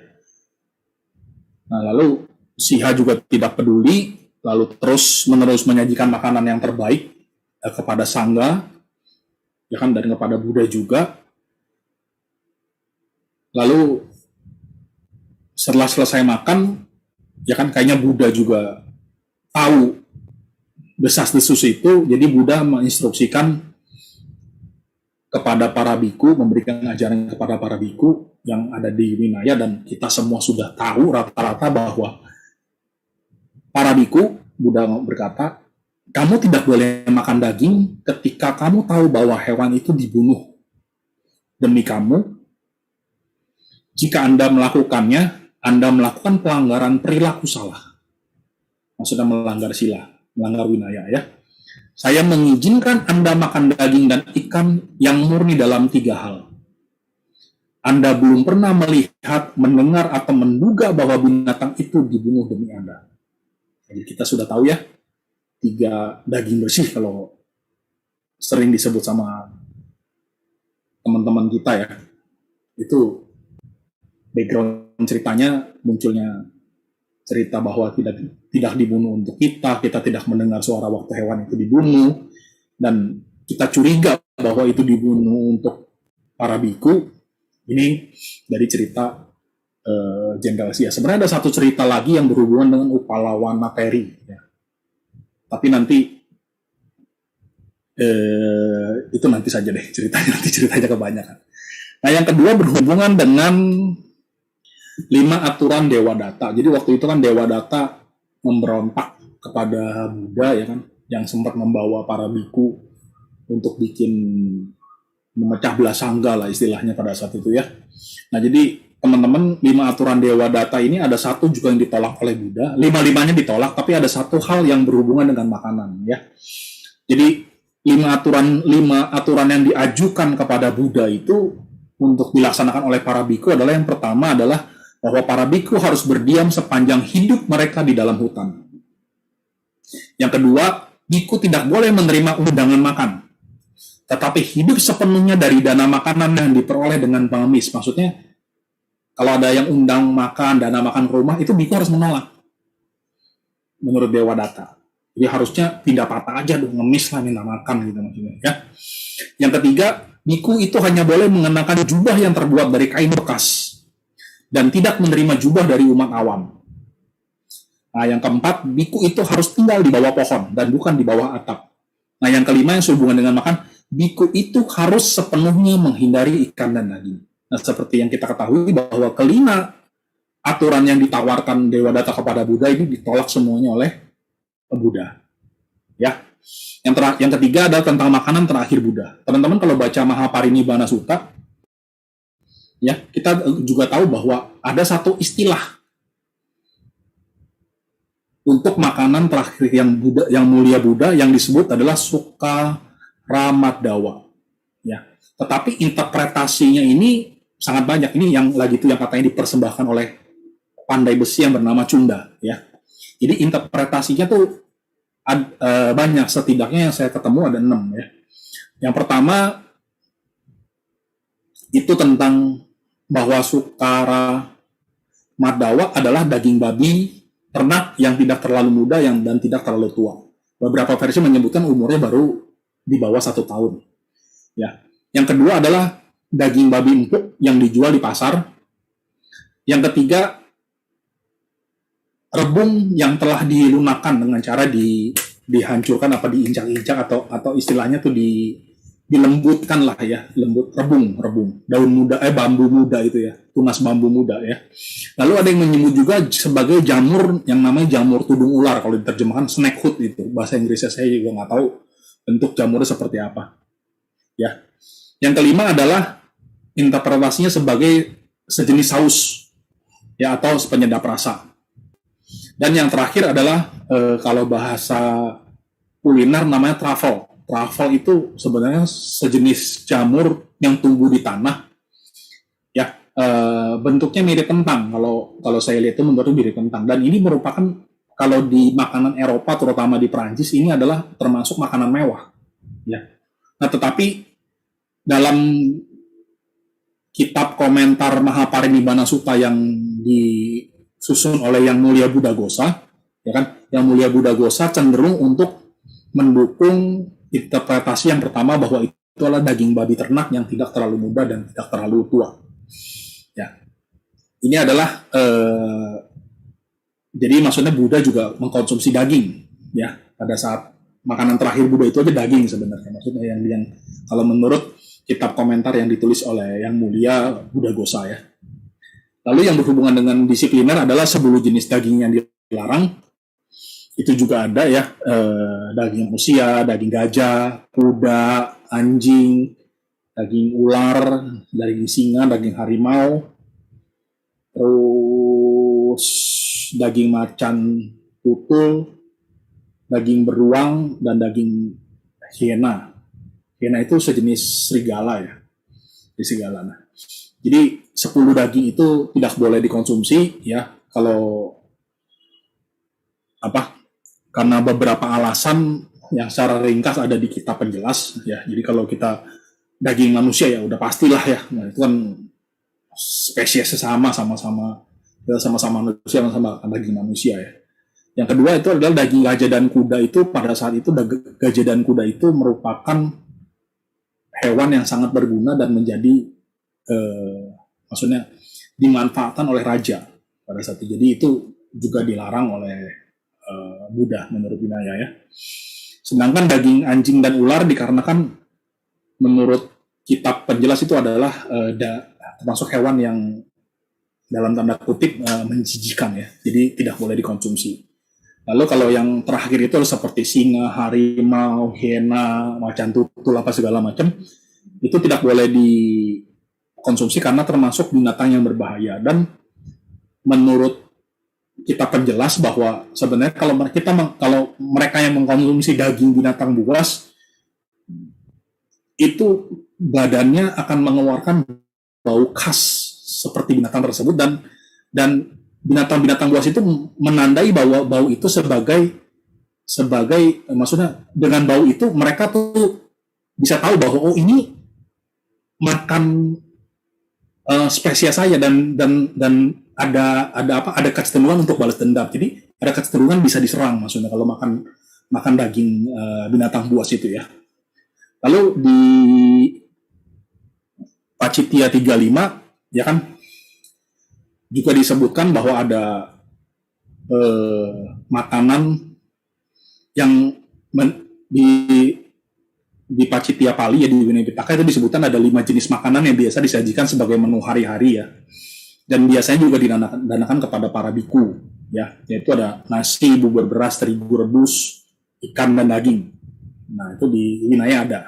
Nah, lalu Siha juga tidak peduli, lalu terus-menerus menyajikan makanan yang terbaik kepada Sangha, ya kan, dan kepada Buddha juga. Lalu setelah selesai makan, ya kan, kayaknya Buddha juga tahu desas-desus itu, jadi Buddha menginstruksikan kepada para biku, memberikan ajaran kepada para biku yang ada di Winaya, dan kita semua sudah tahu rata-rata bahwa para biku, Buddha berkata, kamu tidak boleh makan daging ketika kamu tahu bahwa hewan itu dibunuh demi kamu. Jika Anda melakukannya, Anda melakukan pelanggaran perilaku salah. Maksudnya melanggar sila, melanggar winaya ya. Saya mengizinkan Anda makan daging dan ikan yang murni dalam 3 hal. Anda belum pernah melihat, mendengar, atau menduga bahwa binatang itu dibunuh demi Anda. Jadi kita sudah tahu ya, 3 daging bersih kalau sering disebut sama teman-teman kita ya. Itu background ceritanya, munculnya cerita bahwa tidak dibunuh untuk kita tidak mendengar suara waktu hewan itu dibunuh, dan kita curiga bahwa itu dibunuh untuk para biku. Ini dari cerita Jenderal Sia. Sebenarnya ada satu cerita lagi yang berhubungan dengan Upalawana Peri, ya. Tapi nanti itu nanti saja deh ceritanya kebanyakan. Nah, yang kedua berhubungan dengan 5 aturan Dewa Data. Jadi waktu itu kan Dewa Data memberontak kepada Buddha ya kan, yang sempat membawa para biku untuk bikin memecah belah sangga lah istilahnya pada saat itu ya. Nah, jadi teman-teman, 5 aturan Dewa Data ini ada satu juga yang ditolak oleh Buddha. 5-5-nya ditolak, tapi ada satu hal yang berhubungan dengan makanan ya. Jadi 5 aturan yang diajukan kepada Buddha itu untuk dilaksanakan oleh para biku adalah, yang pertama adalah bahwa para biku harus berdiam sepanjang hidup mereka di dalam hutan. Yang kedua, biku tidak boleh menerima undangan makan, tetapi hidup sepenuhnya dari dana makanan yang diperoleh dengan pengemis. Maksudnya, kalau ada yang undang makan, dana makan ke rumah, itu biku harus menolak. Menurut Dewa Data. Jadi harusnya pindah patah aja dong, ngemis lah minta makan gitu maksudnya ya. Yang ketiga, biku itu hanya boleh mengenakan jubah yang terbuat dari kain bekas dan tidak menerima jubah dari umat awam. Nah, yang keempat, biku itu harus tinggal di bawah pohon dan bukan di bawah atap. Nah, yang kelima yang sehubungan dengan makan, biku itu harus sepenuhnya menghindari ikan dan daging. Nah, seperti yang kita ketahui bahwa kelima aturan yang ditawarkan Dewa Data kepada Buddha ini ditolak semuanya oleh Buddha. Ya. Yang ketiga adalah tentang makanan terakhir Buddha. Teman-teman kalau baca Mahaparinibbana Sutta, ya, kita juga tahu bahwa ada satu istilah untuk makanan terakhir yang mulia Buddha yang disebut adalah Sukha Ramaddawa. Ya. Tetapi interpretasinya ini sangat banyak. Ini yang lagi itu yang katanya dipersembahkan oleh pandai besi yang bernama Cunda. Ya. Jadi interpretasinya tuh banyak, setidaknya yang saya ketemu ada 6 ya. Yang pertama itu tentang bahwa Sukha Ramaddawa adalah daging babi ternak yang tidak terlalu muda dan tidak terlalu tua. Beberapa versi menyebutkan umurnya baru di bawah 1 tahun. Ya. Yang kedua adalah daging babi empuk yang dijual di pasar. Yang ketiga, rebung yang telah dilunakan dengan cara dihancurkan apa diinjak-injak atau istilahnya tuh dilembutkan lah ya, rebung daun muda bambu muda itu ya, tunas bambu muda ya. Lalu ada yang menyebut juga sebagai jamur yang namanya jamur tudung ular, kalau diterjemahkan snakehood itu bahasa Inggrisnya, saya juga nggak tahu bentuk jamurnya seperti apa ya. Yang kelima adalah interpretasinya sebagai sejenis saus ya atau penyedap rasa. Dan yang terakhir adalah kalau bahasa kuliner namanya truffle. Truffle itu sebenarnya sejenis jamur yang tumbuh di tanah. Ya, bentuknya mirip kentang. Kalau saya lihat itu menurut mirip kentang. Dan ini merupakan, kalau di makanan Eropa terutama di Perancis, ini adalah termasuk makanan mewah. Ya. Nah, tetapi dalam kitab komentar Mahaparinibbana Sutta yang disusun oleh Yang Mulia Buddhaghosa, ya kan? Yang Mulia Buddhaghosa cenderung untuk mendukung interpretasi yang pertama bahwa itu adalah daging babi ternak yang tidak terlalu muda dan tidak terlalu tua. Ya, ini adalah jadi maksudnya Buddha juga mengkonsumsi daging, ya, pada saat makanan terakhir Buddha itu aja daging sebenarnya. Maksudnya yang kalau menurut kitab komentar yang ditulis oleh Yang Mulia Buddhaghosa ya. Lalu yang berhubungan dengan disipliner adalah 10 jenis daging yang dilarang. Itu juga ada ya, daging manusia, daging gajah, kuda, anjing, daging ular, daging singa, daging harimau, terus daging macan tutul, daging beruang, dan daging hyena. Hyena itu sejenis serigala ya, di serigala. Nah, Jadi 10 daging itu tidak boleh dikonsumsi ya kalau karena beberapa alasan yang secara ringkas ada di kitab penjelas ya. Jadi kalau kita daging manusia ya udah pastilah ya. Nah, itu kan spesies sama-sama kita sama-sama manusia sama daging manusia ya. Yang kedua itu adalah daging gajah dan kuda itu pada saat itu gajah dan kuda itu merupakan hewan yang sangat berguna dan menjadi maksudnya dimanfaatkan oleh raja pada saat itu. Jadi itu juga dilarang oleh Buddha menurut Vinaya ya. Sedangkan daging anjing dan ular dikarenakan menurut kitab penjelas itu adalah termasuk hewan yang dalam tanda kutip menjijikan ya. Jadi tidak boleh dikonsumsi. Lalu kalau yang terakhir itu seperti singa, harimau, hiena, macan tutul apa segala macam itu tidak boleh dikonsumsi karena termasuk binatang yang berbahaya. Dan menurut kita penjelas bahwa sebenarnya kalau mereka yang mengkonsumsi daging binatang buas itu badannya akan mengeluarkan bau khas seperti binatang tersebut dan binatang-binatang buas itu menandai bahwa bau itu sebagai maksudnya dengan bau itu mereka tuh bisa tahu bahwa oh ini makan spesies saya dan ada kecenderungan untuk balas dendam. Jadi ada kecenderungan bisa diserang maksudnya kalau makan daging binatang buas itu ya. Lalu di Pacitya 35 ya kan juga disebutkan bahwa ada makanan yang di Pacitya Pali ya di Vinaya Pitaka itu disebutkan ada 5 jenis makanan yang biasa disajikan sebagai menu hari-hari ya. Dan biasanya juga didanakan kepada para biku ya, yaitu ada nasi, bubur beras, terigu rebus, ikan dan daging. Nah, itu di Vinaya ada.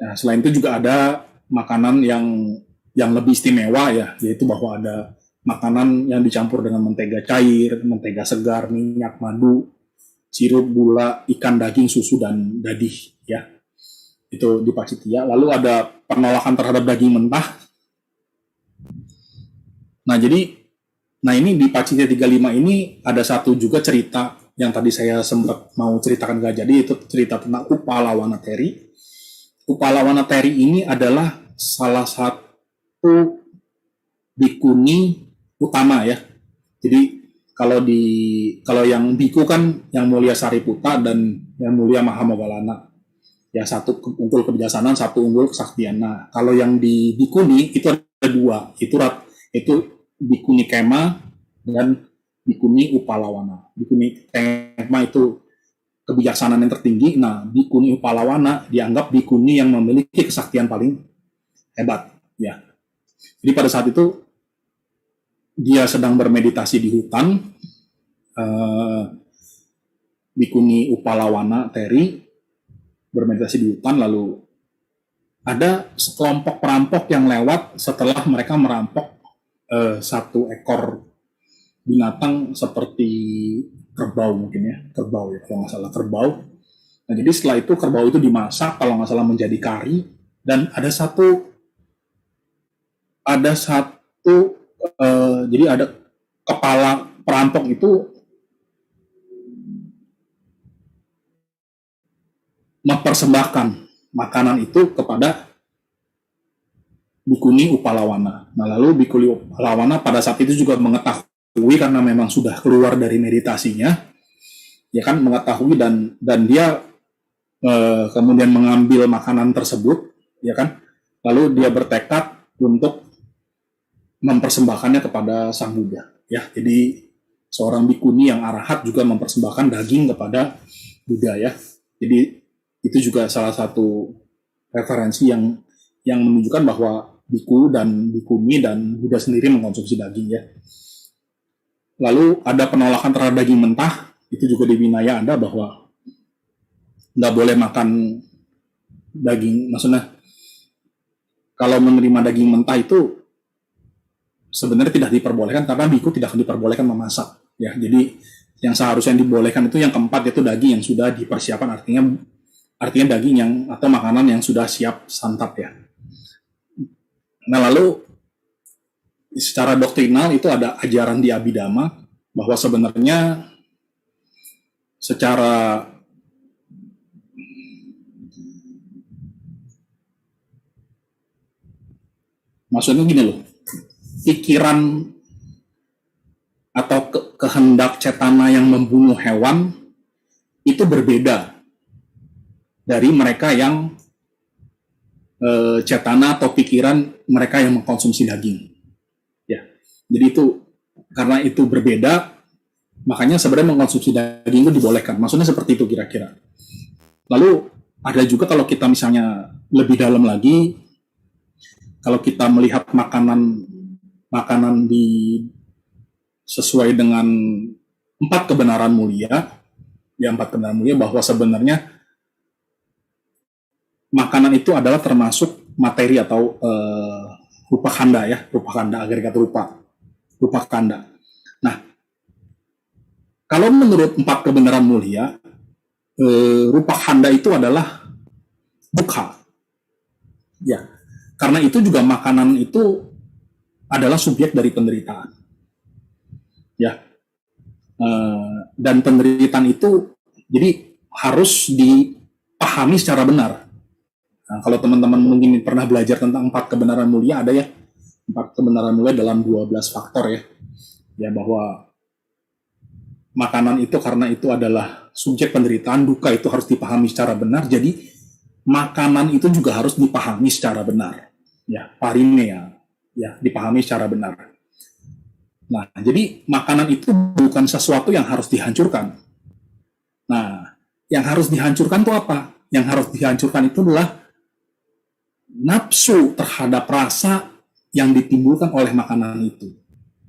Nah, selain itu juga ada makanan yang lebih istimewa ya, yaitu bahwa ada makanan yang dicampur dengan mentega cair, mentega segar, minyak, madu, sirup, gula, ikan, daging, susu dan dadih ya. Itu di Pacitya. Lalu ada penolakan terhadap daging mentah. Nah, ini di Pacitya 35 ini ada satu juga cerita yang tadi saya sempat mau ceritakan gak jadi, itu cerita tentang Upalawana Teri. Upalawana Teri ini adalah salah satu bikuni utama ya. Jadi kalau yang biku kan yang mulia Sariputta dan yang mulia Mahamogalana. Ya, satu unggul kebijaksanaan, satu unggul kesaktian. Nah, kalau yang di bikuni itu ada 2, itu bikuni Kema dan bikuni Upalawana. Bikuni Kema itu kebijaksanaan yang tertinggi. Nah, bikuni Upalawana dianggap bikuni yang memiliki kesaktian paling hebat ya. Jadi pada saat itu dia sedang bermeditasi di hutan, bikuni Upalawana Teri bermeditasi di hutan, lalu ada sekelompok perampok yang lewat setelah mereka merampok satu ekor binatang seperti kerbau mungkin ya, kerbau ya kalau nggak salah kerbau. Nah, jadi setelah itu kerbau itu dimasak kalau nggak salah menjadi kari, dan ada satu jadi ada kepala perampok itu mempersembahkan makanan itu kepada bikuni Upalawana. Nah, lalu bikuni Upalawana pada saat itu juga mengetahui karena memang sudah keluar dari meditasinya, ya kan, mengetahui dan dia kemudian mengambil makanan tersebut, ya kan, lalu dia bertekad untuk mempersembahkannya kepada Sang Buddha. Ya, jadi seorang bikuni yang arahat juga mempersembahkan daging kepada Buddha ya. Jadi itu juga salah satu referensi yang menunjukkan bahwa biku dan bikuni dan Buddha sendiri mengkonsumsi daging ya. Lalu ada penolakan terhadap daging mentah, itu juga di Vinaya ada bahwa nggak boleh makan daging, maksudnya kalau menerima daging mentah itu sebenarnya tidak diperbolehkan karena biku tidak diperbolehkan memasak ya. Jadi yang seharusnya dibolehkan itu yang keempat, yaitu daging yang sudah dipersiapkan, artinya daging yang atau makanan yang sudah siap santap ya. Nah, lalu secara doktrinal itu ada ajaran di Abhidhamma bahwa sebenarnya secara maksudnya gini loh, pikiran atau kehendak cetana yang membunuh hewan itu berbeda dari mereka yang cetana atau pikiran mereka yang mengkonsumsi daging. Ya, jadi itu karena itu berbeda, makanya sebenarnya mengkonsumsi daging itu dibolehkan. Maksudnya seperti itu kira-kira. Lalu ada juga kalau kita misalnya lebih dalam lagi, kalau kita melihat makanan sesuai dengan 4 kebenaran mulia, ya 4 kebenaran mulia, bahwa sebenarnya makanan itu adalah termasuk materi atau rupa kanda ya, rupa kanda, agregat rupa kanda. Nah, kalau menurut 4 kebenaran mulia, rupa kanda itu adalah dukkha. Ya, karena itu juga makanan itu adalah subjek dari penderitaan. Ya, dan penderitaan itu jadi harus dipahami secara benar. Nah, kalau teman-teman mungkin pernah belajar tentang 4 kebenaran mulia, ada ya 4 kebenaran mulia dalam 12 faktor ya. Ya, bahwa makanan itu karena itu adalah subjek penderitaan, duka itu harus dipahami secara benar. Jadi makanan itu juga harus dipahami secara benar. Ya, parinea, ya, dipahami secara benar. Nah, jadi makanan itu bukan sesuatu yang harus dihancurkan. Nah, yang harus dihancurkan itu apa? Yang harus dihancurkan itu adalah nafsu terhadap rasa yang ditimbulkan oleh makanan itu,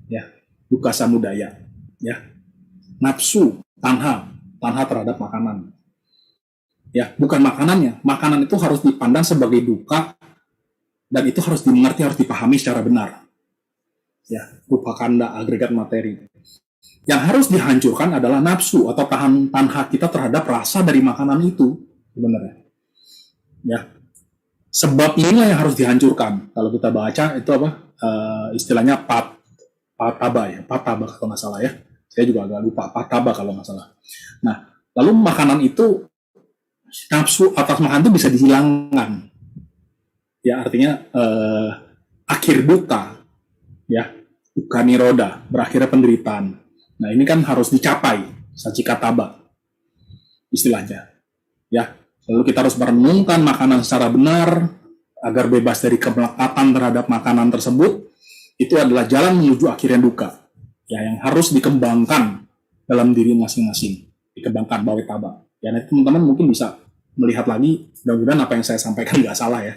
ya, dukkha samudaya, ya, nafsu tanha terhadap makanan, ya, bukan makanannya. Makanan itu harus dipandang sebagai dukkha dan itu harus dimengerti, harus dipahami secara benar, ya, rupa kanda, agregat materi. Yang harus dihancurkan adalah nafsu atau tanha kita terhadap rasa dari makanan itu sebenarnya, ya. Sebab inilah yang harus dihancurkan. Kalau kita baca itu apa? Istilahnya pataba ya, pataba kalau nggak salah ya. Saya juga agak lupa, pataba kalau nggak salah. Nah, lalu makanan itu, nafsu atas makanan itu bisa dihilangkan. Ya, artinya akhir duka, ya, dukkha nirodha, berakhirnya penderitaan. Nah, ini kan harus dicapai, sacikataba istilahnya. Ya, lalu kita harus merenungkan makanan secara benar agar bebas dari kemelekatan terhadap makanan tersebut. Itu adalah jalan menuju akhirnya duka, ya, yang harus dikembangkan dalam diri masing-masing, dikembangkan bawetaba. Ya, nanti teman-teman mungkin bisa melihat lagi, mudah-mudahan apa yang saya sampaikan nggak salah ya.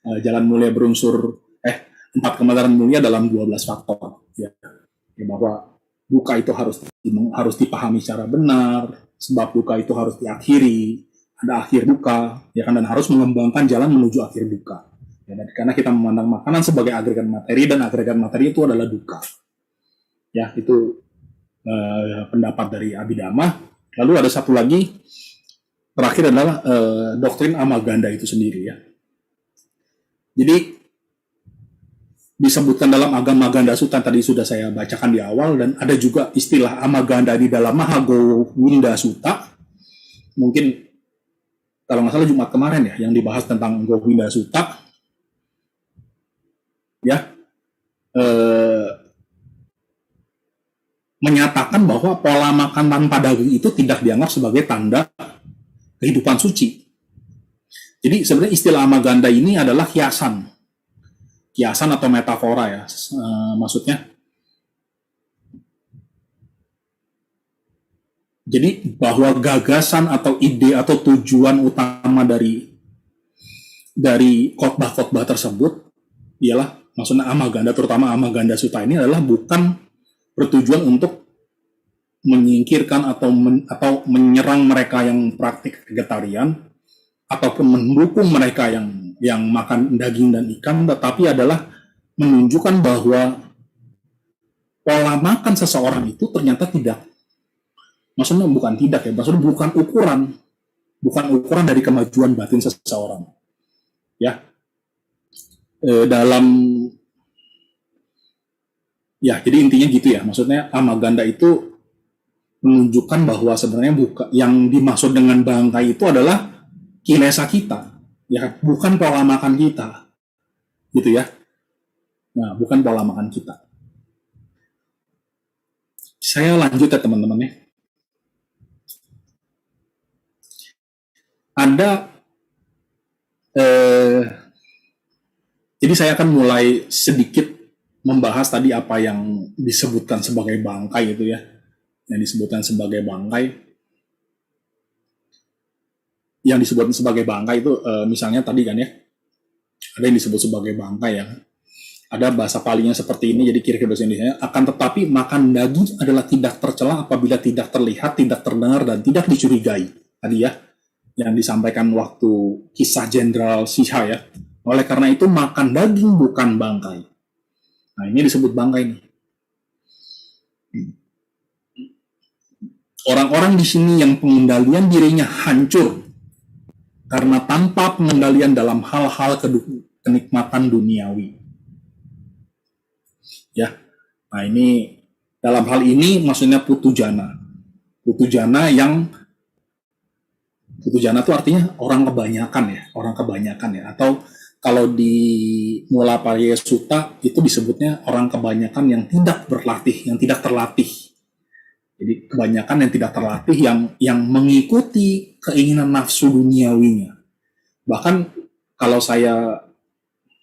Jalan mulia berunsur 4 kebenaran mulia dalam 12 faktor, ya, bahwa duka itu harus dipahami secara benar, sebab duka itu harus diakhiri, ada akhir duka, ya kan, dan harus mengembangkan jalan menuju akhir duka. Ya, dan karena kita memandang makanan sebagai agregat materi, dan agregat materi itu adalah duka. Ya, itu pendapat dari Abhidhamma. Lalu ada satu lagi, terakhir adalah doktrin Amaganda itu sendiri ya. Jadi disebutkan dalam agama Ganda Sutta tadi sudah saya bacakan di awal, dan ada juga istilah Amaganda di dalam Mahagowinda Sutta. Mungkin kalau nggak salah Jumat kemarin ya, yang dibahas tentang Gowinda Sutta, ya, menyatakan bahwa pola makan tanpa daging itu tidak dianggap sebagai tanda kehidupan suci. Jadi sebenarnya istilah Amaganda ini adalah kiasan atau metafora ya, maksudnya. Jadi bahwa gagasan atau ide atau tujuan utama dari khotbah-khotbah tersebut ialah, maksudnya Amaganda, terutama Amaganda Sutta ini adalah bukan bertujuan untuk menyingkirkan atau menyerang mereka yang praktik vegetarian ataupun mendukung mereka yang makan daging dan ikan, tetapi adalah menunjukkan bahwa pola makan seseorang itu ternyata tidak, maksudnya bukan tidak ya, maksudnya bukan ukuran dari kemajuan batin seseorang. Ya, dalam Ya, jadi intinya gitu ya. Maksudnya Amaganda itu menunjukkan bahwa sebenarnya yang dimaksud dengan bangkai itu adalah kilesa kita, ya, bukan pola makan kita, gitu ya. Nah, bukan pola makan kita. Saya lanjut ya teman-teman ya. Ada jadi saya akan mulai sedikit membahas tadi apa yang disebutkan sebagai bangkai itu ya. Yang disebutkan sebagai bangkai. Yang disebutkan sebagai bangkai itu misalnya tadi kan ya. Ada yang disebut sebagai bangkai ya. Ada bahasa palingnya seperti ini, jadi kira-kira bahasa Indonesia. Akan tetapi makan daging adalah tidak tercela apabila tidak terlihat, tidak terdengar, dan tidak dicurigai. Tadi ya, yang disampaikan waktu kisah Jenderal Siha ya. Oleh karena itu makan daging bukan bangkai. Nah ini disebut bangkai nih. Orang-orang di sini yang pengendalian dirinya hancur karena tanpa pengendalian dalam hal-hal kenikmatan duniawi. Ya, nah ini dalam hal ini maksudnya putu jana itu artinya orang kebanyakan ya, atau kalau di Mula Pariyaya Sutta itu disebutnya orang kebanyakan yang tidak berlatih, yang tidak terlatih. Jadi kebanyakan yang tidak terlatih, yang mengikuti keinginan nafsu duniawinya. Bahkan kalau saya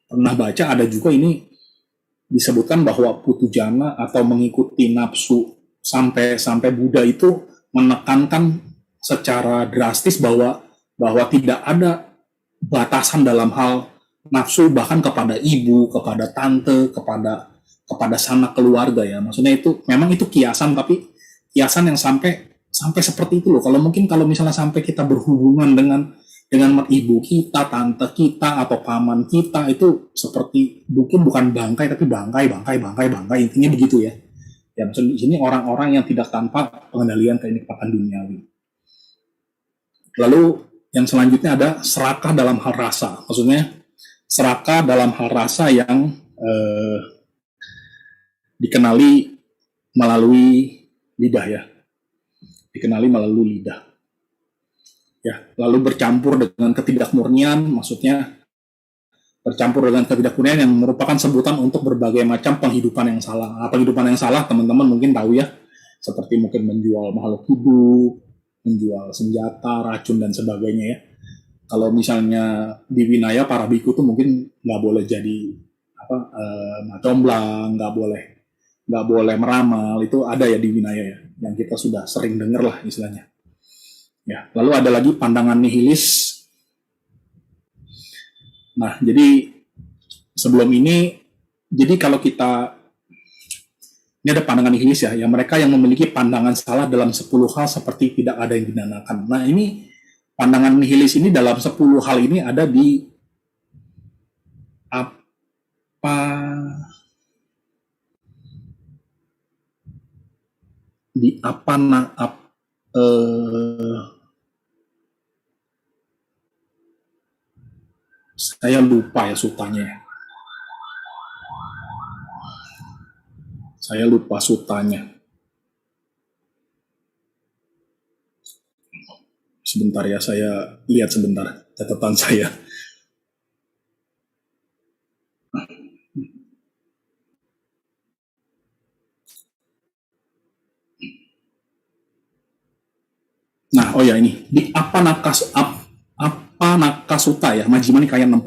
pernah baca ada juga ini disebutkan bahwa putu jana atau mengikuti nafsu sampai Buddha itu menekankan secara drastis bahwa tidak ada batasan dalam hal nafsu, bahkan kepada ibu, kepada tante, kepada sanak keluarga ya. Maksudnya itu memang itu kiasan, tapi kiasan yang sampai seperti itu loh. Kalau misalnya sampai kita berhubungan dengan ibu kita, tante kita, atau paman kita, itu seperti mungkin bukan bangkai, tapi bangkai, intinya begitu ya. Ya, maksudnya di sini orang-orang yang tidak tanpa pengendalian kenikmatan duniawi. Lalu yang selanjutnya ada serakah dalam hal rasa. Maksudnya serakah dalam hal rasa yang dikenali melalui lidah ya. Ya, lalu bercampur dengan ketidakmurnian, maksudnya bercampur dengan ketidakmurnian yang merupakan sebutan untuk berbagai macam penghidupan yang salah. Nah, penghidupan yang salah teman-teman mungkin tahu ya, seperti mungkin menjual makhluk hidup, menjual senjata, racun dan sebagainya ya. Kalau misalnya di Vinaya para biku tuh mungkin nggak boleh jadi macomblang, nggak boleh meramal, itu ada ya di Vinaya ya, yang kita sudah sering dengar lah istilahnya. Ya, lalu ada lagi pandangan nihilis. Nah, jadi sebelum ini, jadi kalau ini ada pandangan nihilis ya, yang mereka yang memiliki pandangan salah dalam 10 hal seperti tidak ada yang dinamakan. Nah, ini pandangan nihilis ini dalam 10 hal ini ada di saya lupa ya sutanya. Saya lupa sutanya. Sebentar ya, saya lihat sebentar catatan saya. Nah, oh ya ini di apa nakasuta ya, Majjhima Nikaya 60.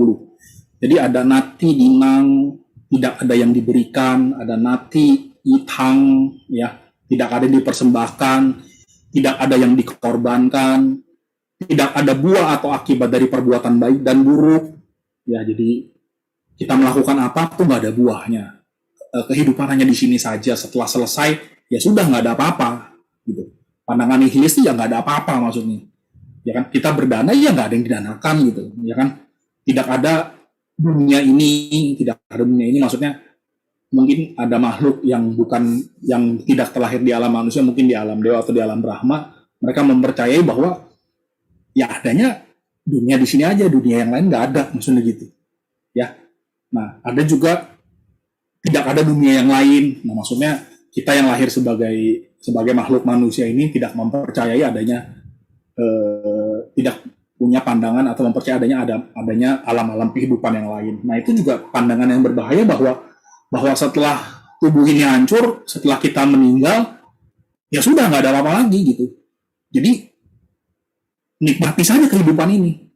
Jadi ada nati dinang, tidak ada yang diberikan, ada nati ithang ya, tidak ada yang dipersembahkan, tidak ada yang dikorbankan, tidak ada buah atau akibat dari perbuatan baik dan buruk. Ya, jadi kita melakukan apa tuh nggak ada buahnya. Kehidupan hanya di sini saja. Setelah selesai, ya sudah nggak ada apa-apa. Gitu. Pandangan nihilis itu ya nggak ada apa-apa maksudnya. Ya kan, kita berdana ya nggak ada yang didanakan gitu. Ya kan, tidak ada dunia ini, maksudnya mungkin ada makhluk yang tidak terlahir di alam manusia, mungkin di alam dewa atau di alam Brahma, mereka mempercayai bahwa ya adanya dunia di sini aja, dunia yang lain nggak ada, maksudnya gitu. Ya. Nah, ada juga tidak ada dunia yang lain. Nah, maksudnya kita yang lahir sebagai makhluk manusia ini tidak mempercayai adanya tidak punya pandangan atau mempercayai adanya alam-alam kehidupan yang lain. Nah, itu juga pandangan yang berbahaya bahwa setelah tubuh ini hancur, setelah kita meninggal, ya sudah nggak ada apa-apa lagi gitu. Jadi nikmati saja kehidupan ini.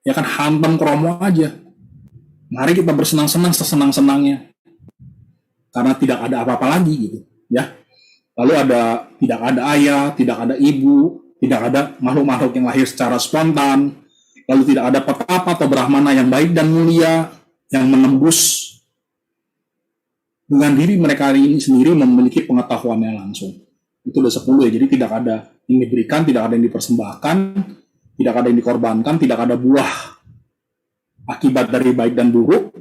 Ya kan, hantam kromo aja. Mari kita bersenang-senang sesenang-senangnya. Karena tidak ada apa-apa lagi gitu, ya. Lalu tidak ada ayah, tidak ada ibu, tidak ada makhluk-makhluk yang lahir secara spontan, lalu tidak ada petapa atau brahmana yang baik dan mulia yang menembus dengan diri mereka ini sendiri memiliki pengetahuannya langsung. Itu udah 10 ya, jadi tidak ada yang diberikan, tidak ada yang dipersembahkan, tidak ada yang dikorbankan, tidak ada buah akibat dari baik dan buruk,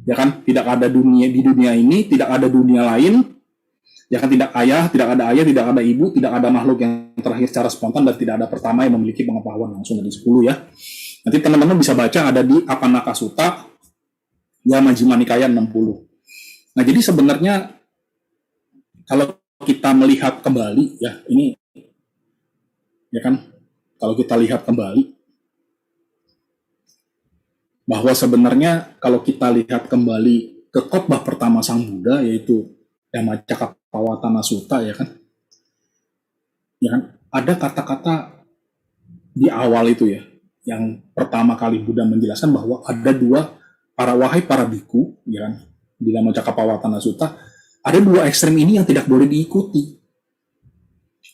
ya kan? Tidak ada dunia di dunia ini, tidak ada dunia lain, ya kan? Tidak ada ayah, tidak ada ibu, tidak ada makhluk yang terlahir secara spontan, dan tidak ada pertama yang memiliki pengetahuan langsung. Dari 10 ya. Nanti teman-teman bisa baca, ada di Apanaka Sutta, ya, Majjhima Nikaya 60. Nah, jadi sebenarnya kalau kita melihat kembali, ya, ini, ya kan, kalau kita lihat kembali, bahwa sebenarnya kalau kita lihat kembali ke khotbah pertama Sang Buddha, yaitu Dhammacakkappavattana Sutta, ya kan, ada kata-kata di awal itu ya, yang pertama kali Buddha menjelaskan bahwa ada wahai para biku, ya kan, di Dhammacakkappavattana Sutta, ada dua ekstrem ini yang tidak boleh diikuti,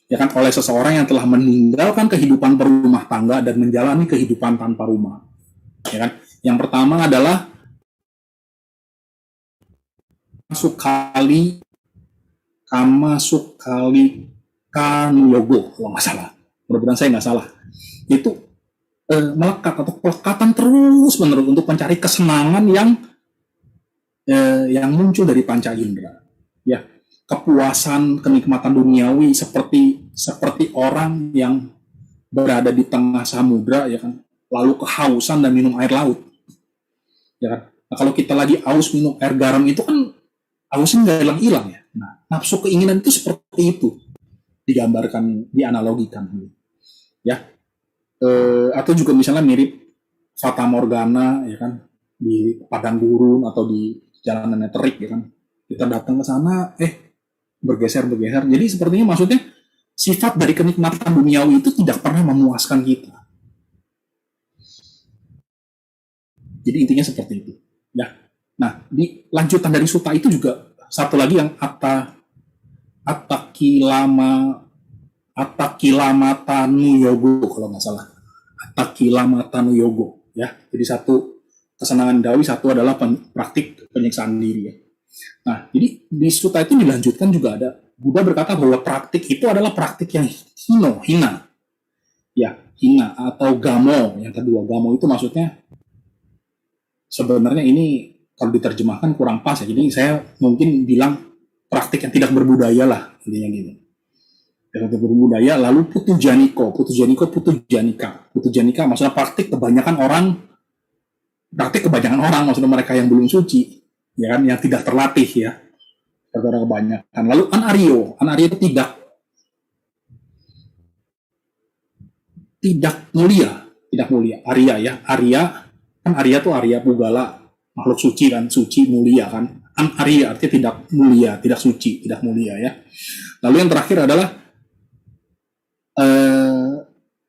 ya kan, oleh seseorang yang telah meninggalkan kehidupan berumah tangga dan menjalani kehidupan tanpa rumah, ya kan. Yang pertama adalah Kama Sukali Kanuyogo, kalau nggak salah. Mudah-mudahan saya nggak salah. Itu melekat atau pelekatan terus menerus untuk mencari kesenangan yang muncul dari panca indera. Ya, kepuasan, kenikmatan duniawi seperti orang yang berada di tengah samudra, ya kan, lalu kehausan dan minum air laut. Ya kan? Nah, kalau kita lagi aus minum air garam itu kan hausnya nggak hilang-hilang ya. Nah, nafsu keinginan itu seperti itu digambarkan, dianalogikan, ya. Atau juga misalnya mirip Fata Morgana, ya kan, di padang gurun atau di jalanan terik, ya kan. Kita datang ke sana, bergeser. Jadi sepertinya maksudnya sifat dari kenikmatan duniawi itu tidak pernah memuaskan kita. Jadi intinya seperti itu, ya. Nah, di lanjutan dari sutta itu juga satu lagi yang Attakilamatanu yogo, kalau nggak salah. Attakilamatanu yogo, ya. Jadi satu kesenangan dawi, satu adalah praktik penyiksaan diri, ya. Nah, jadi di sutta itu dilanjutkan juga ada Buddha berkata bahwa praktik itu adalah praktik yang hina. Ya, hina atau gamo. Yang kedua, gamo itu maksudnya sebenarnya ini kalau diterjemahkan kurang pas ya. Jadi saya mungkin bilang praktik yang tidak berbudaya lah, intinya gitu. Yang tidak berbudaya. Lalu putujanika maksudnya praktik kebanyakan orang, maksudnya mereka yang belum suci, ya kan, yang tidak terlatih, ya, orang kebanyakan. Lalu anaryo itu tidak mulia. Arya, ya, Arya tuh Arya Pugala, makhluk suci kan, suci mulia kan. Arya artinya tidak mulia, tidak suci, tidak mulia, ya. Lalu yang terakhir adalah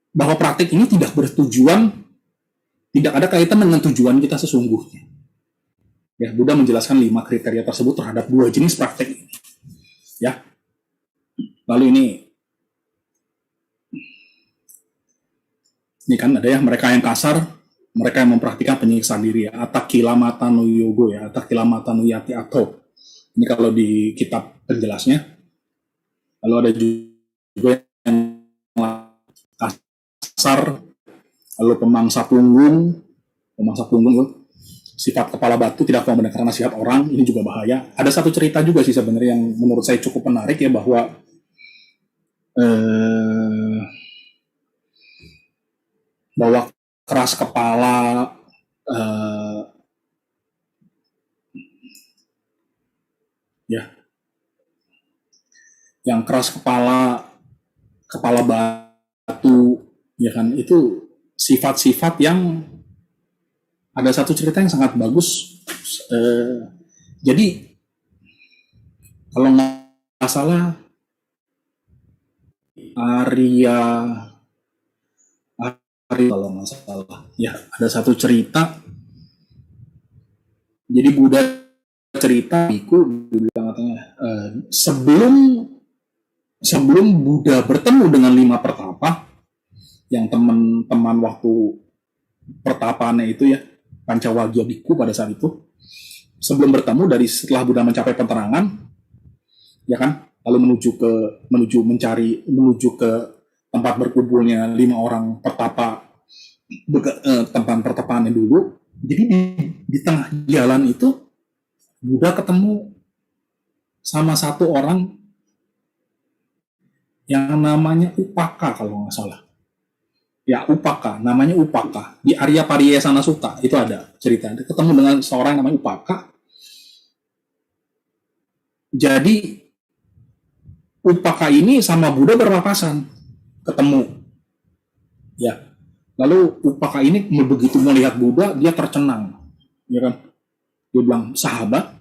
bahwa praktik ini tidak ada kaitan dengan tujuan kita sesungguhnya. Ya, Buddha menjelaskan 5 kriteria tersebut terhadap 2 jenis praktik ini. Ya. Lalu ini kan ada ya, mereka yang kasar, mereka yang mempraktikkan penyiksaan diri, ya. Attakilamatanu yogo, ya, Attakilamatanu yati ato. Ini kalau di kitab penjelasnya. Lalu ada juga yang kasar, lalu pemangsa punggung, sifat kepala batu, tidak mau mendengar nasihat orang, ini juga bahaya. Ada satu cerita juga sih sebenarnya yang menurut saya cukup menarik, ya, bahwa keras kepala, yang keras kepala, kepala batu, ya kan, itu sifat-sifat yang ada satu cerita yang sangat bagus. Jadi kalau nggak salah Arya kalau nggak salah, ya ada satu cerita. Jadi Buddha cerita, Biku bilang katanya, sebelum Buddha bertemu dengan 5 pertapa, yang teman-teman waktu pertapaannya itu ya, Pancawagya Biku pada saat itu, sebelum bertemu, setelah Buddha mencapai penerangan, ya kan, lalu menuju ke tempat berkumpulnya 5 orang pertapa, tempat pertapaannya dulu. Jadi di tengah jalan itu Buddha ketemu sama satu orang yang namanya Upaka kalau nggak salah. Ya, Upaka, namanya Upaka. Di Arya Pariyesana Sutta itu ada cerita. Dia ketemu dengan seorang yang namanya Upaka. Jadi Upaka ini sama Buddha berpapasan, ketemu. Ya. Lalu Upaka ini begitu melihat Buddha, dia tercenang. Ya kan? Dia bilang, "Sahabat,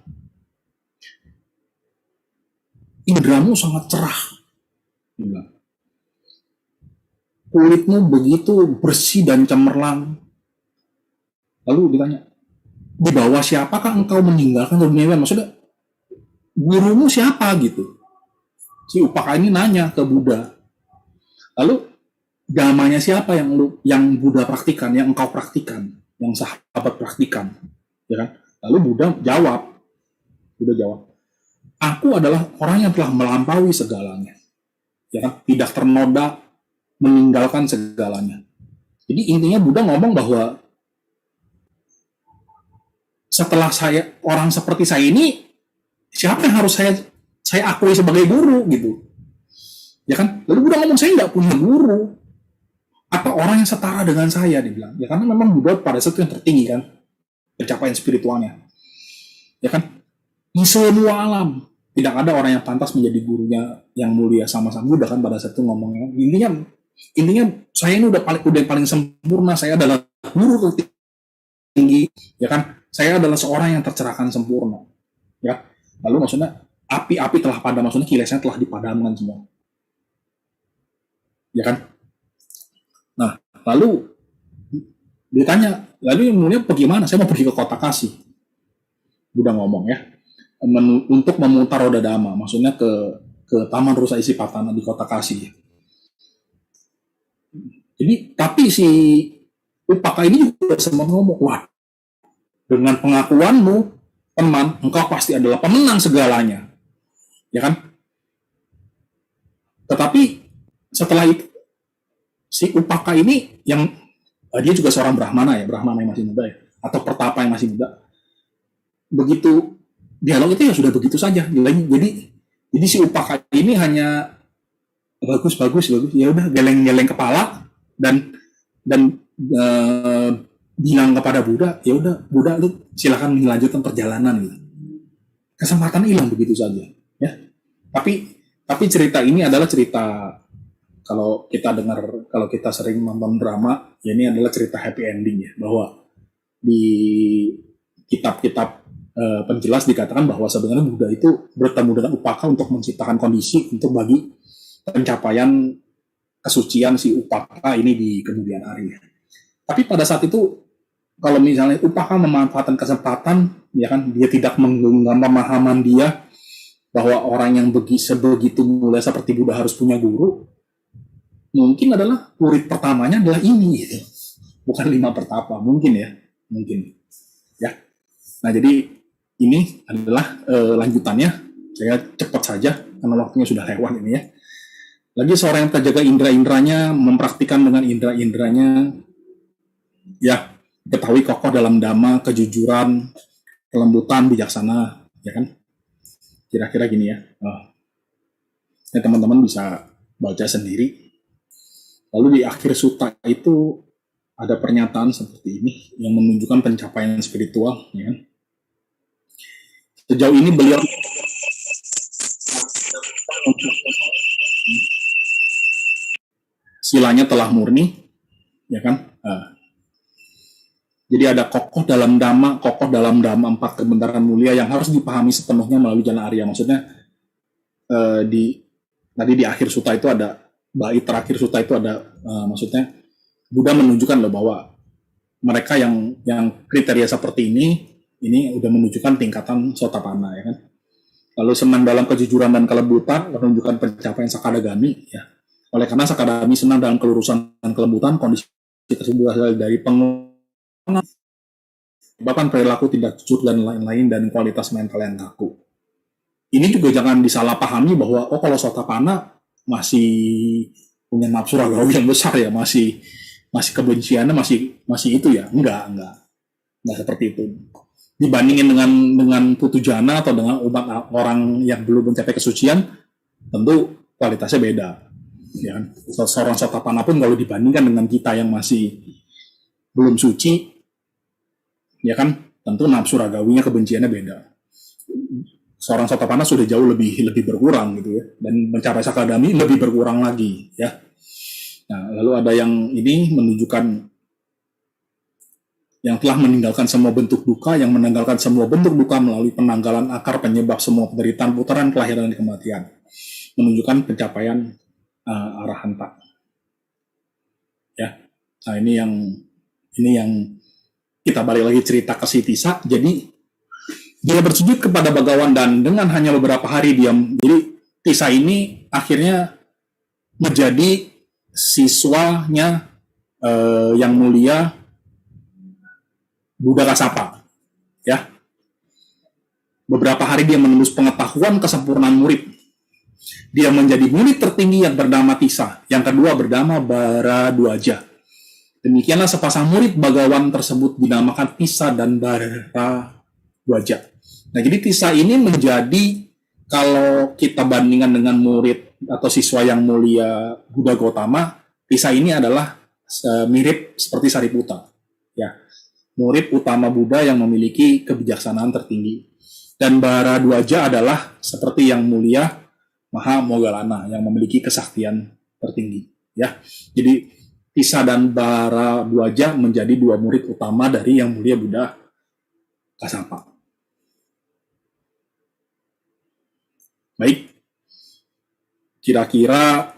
indramu sangat cerah." Dia bilang, "Kulitmu begitu bersih dan cemerlang." Lalu ditanya, "Di bawah siapakah engkau meninggalkan dunia?" Maksudnya, gurumu siapa gitu? Si Upaka ini nanya ke Buddha. Lalu, damanya siapa yang Buddha praktikan, yang engkau praktikan, yang sahabat praktikan, ya kan? Lalu Buddha jawab, "Aku adalah orang yang telah melampaui segalanya, ya kan? Tidak ternoda, meninggalkan segalanya." Jadi intinya Buddha ngomong bahwa setelah orang seperti saya ini, siapa yang harus saya akui sebagai guru gitu, ya kan? Lalu Buddha ngomong, "Saya nggak punya guru atau orang yang setara dengan saya," dibilang. Ya karena memang Buddha pada saat itu yang tertinggi kan, pencapaian spiritualnya. Ya kan? Di semua alam tidak ada orang yang pantas menjadi gurunya yang mulia sama-sama Buddha kan pada saat itu ngomongnya. Intinya saya ini udah paling sempurna, saya adalah guru tertinggi, ya kan? Saya adalah seorang yang tercerahkan sempurna. Ya. Lalu maksudnya api telah padam, maksudnya kilesnya telah dipadamkan semua. Ya kan? Nah, lalu ditanya, "Lalu yang mulia bagaimana?" "Saya mau pergi ke kota Kasih." Buddha ngomong ya, untuk memutar roda dhamma, maksudnya ke Taman Rusa Isipatana di kota Kasih. Jadi, tapi si Upaka ini juga sempat ngomong, "Wah, dengan pengakuanmu, teman, engkau pasti adalah pemenang segalanya." Ya kan? Tetapi setelah itu, si Upaka ini yang dia juga seorang Brahmana yang masih muda ya, atau pertapa yang masih muda. Begitu dialog itu ya sudah begitu saja. Jadi si Upaka ini hanya bagus, ya udah geleng-geleng kepala dan bilang kepada Buddha, "Ya udah Buddha, lu silakan melanjutkan perjalanan," gitu. Kesempatan hilang begitu saja, ya. Tapi cerita ini adalah cerita, kalau kita sering nonton drama, ya ini adalah cerita happy ending ya, bahwa di kitab-kitab penjelas dikatakan bahwa sebenarnya Buddha itu bertemu dengan Upaka untuk menciptakan kondisi untuk bagi pencapaian kesucian si Upaka ini di kemudian hari. Tapi pada saat itu, kalau misalnya Upaka memanfaatkan kesempatan, ya kan, dia tidak menggenggam pemahaman dia bahwa orang yang sebegitu mulia seperti Buddha harus punya guru, mungkin adalah murid pertamanya adalah ini gitu. Bukan 5 pertapa, mungkin ya. Nah, jadi ini adalah lanjutannya. Saya cepat saja karena waktunya sudah lewat ini ya. Lagi seorang yang terjaga indera-inderanya, mempraktikkan dengan indera-inderanya, ya, ketahui kokoh dalam dhamma, kejujuran, kelembutan, bijaksana, ya kan? Kira-kira gini ya. Ya, teman-teman bisa baca sendiri. Lalu di akhir sutta itu ada pernyataan seperti ini yang menunjukkan pencapaian spiritual, ya kan? Sejauh ini beliau silanya telah murni, ya kan? Jadi ada kokoh dalam dhamma, empat kebenaran mulia yang harus dipahami sepenuhnya melalui jalan Arya. Maksudnya tadi di akhir sutta itu ada, bait terakhir sutta itu ada, maksudnya Buddha menunjukkan loh bahwa mereka yang kriteria seperti ini udah menunjukkan tingkatan Sotapanna, ya kan? Lalu senang dalam kejujuran dan kelembutan, menunjukkan pencapaian Sakadagami, ya. Oleh karena Sakadagami senang dalam kelurusan dan kelembutan, kondisi tersebut berasal dari pengembangan, bahkan perilaku tidak jujur dan lain-lain, dan kualitas mental yang kaku. Ini juga jangan disalahpahami bahwa kalau Sotapanna masih punya nafsu ragawi yang besar ya, masih kebenciannya masih itu ya, enggak seperti itu. Dibandingin dengan Putujana atau dengan umat orang yang belum mencapai kesucian, tentu kualitasnya beda. Ya, seorang Sotapanna pun kalau dibandingkan dengan kita yang masih belum suci, ya kan, tentu nafsu ragawinya, kebenciannya beda. Seorang Sotapanna sudah jauh lebih berkurang gitu ya, dan mencapai Sakadagami lebih berkurang lagi ya. Nah, lalu ada yang ini menunjukkan yang telah meninggalkan semua bentuk duka, yang menanggalkan semua bentuk duka melalui penanggalan akar penyebab semua penderitaan, putaran kelahiran dan kematian, menunjukkan pencapaian arahanta. Ya, nah ini yang kita balik lagi cerita ke si Tissa. Jadi dia bersujud kepada Bhagawan dan dengan hanya beberapa hari diam. Jadi Tissa ini akhirnya menjadi siswanya yang mulia Buddha Kasapa, ya. Beberapa hari dia menembus pengetahuan kesempurnaan murid. Dia menjadi murid tertinggi yang bernama Tissa. Yang kedua bernama Bharadwaja. Demikianlah sepasang murid Bhagawan tersebut dinamakan Tissa dan Bharadwaja. Nah, jadi Tissa ini menjadi, kalau kita bandingkan dengan murid atau siswa yang mulia Buddha Gautama, Tissa ini adalah mirip seperti Sariputta, ya. Murid utama Buddha yang memiliki kebijaksanaan tertinggi. Dan Bharadwaja adalah seperti yang mulia Mahamoggallana yang memiliki kesaktian tertinggi, ya. Jadi Tissa dan Bharadwaja menjadi dua murid utama dari yang mulia Buddha Kasapa. Baik, kira-kira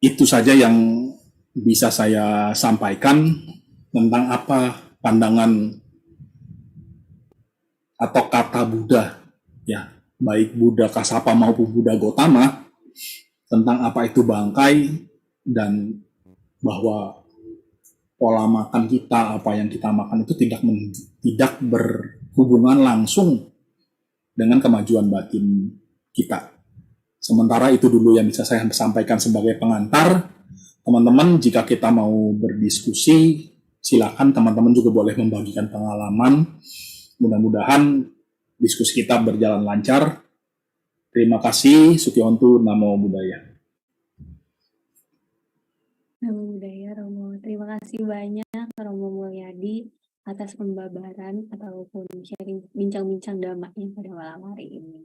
itu saja yang bisa saya sampaikan tentang apa pandangan atau kata Buddha, ya, baik Buddha Kasapa maupun Buddha Gautama, tentang apa itu bangkai, dan bahwa pola makan kita, apa yang kita makan itu tidak berhubungan langsung dengan kemajuan batin kita. Sementara itu dulu yang bisa saya sampaikan sebagai pengantar. Teman-teman, jika kita mau berdiskusi, silakan teman-teman juga boleh membagikan pengalaman. Mudah-mudahan diskusi kita berjalan lancar. Terima kasih. Sukyontu, Namo Buddhaya. Namo Buddhaya, Romo. Terima kasih banyak Romo Mulyadi atas pembabaran ataupun sharing bincang-bincang dhamanya pada malam hari ini.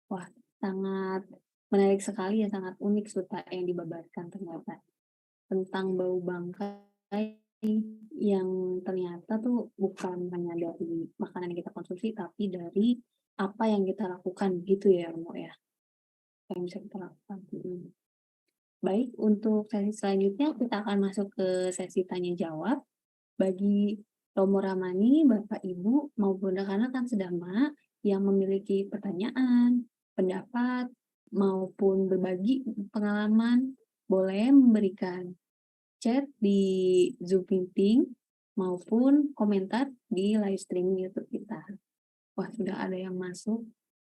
Wah, sangat menarik sekali ya, sangat unik sutta yang dibabarkan ternyata. Tentang bau bangkai yang ternyata tuh bukan hanya dari makanan yang kita konsumsi, tapi dari apa yang kita lakukan gitu ya, Romo ya. Yang bisa kita lakukan. Baik, untuk sesi selanjutnya kita akan masuk ke sesi tanya jawab. Bagi Romo Ramani, Bapak Ibu maupun rekan-rekan sedama yang memiliki pertanyaan, pendapat, maupun berbagi pengalaman, boleh memberikan chat di Zoom meeting maupun komentar di live stream YouTube kita. Wah, sudah ada yang masuk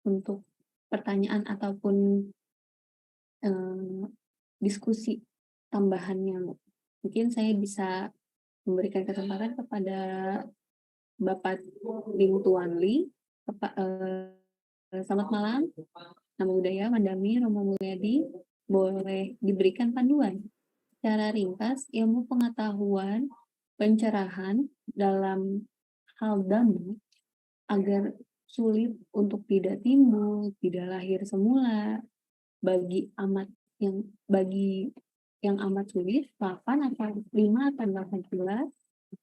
untuk pertanyaan ataupun diskusi tambahannya. Mungkin saya bisa memberikan kesempatan kepada Bapak Lim Tuan Li. Selamat malam. Namo Buddhaya, Mandami, Romo Mulyadi. Boleh diberikan panduan secara ringkas ilmu pengetahuan pencerahan dalam hal dhamma agar sulit untuk tidak timbul, tidak lahir semula. Bagi yang amat sulit, 8 atau 5 atau 18,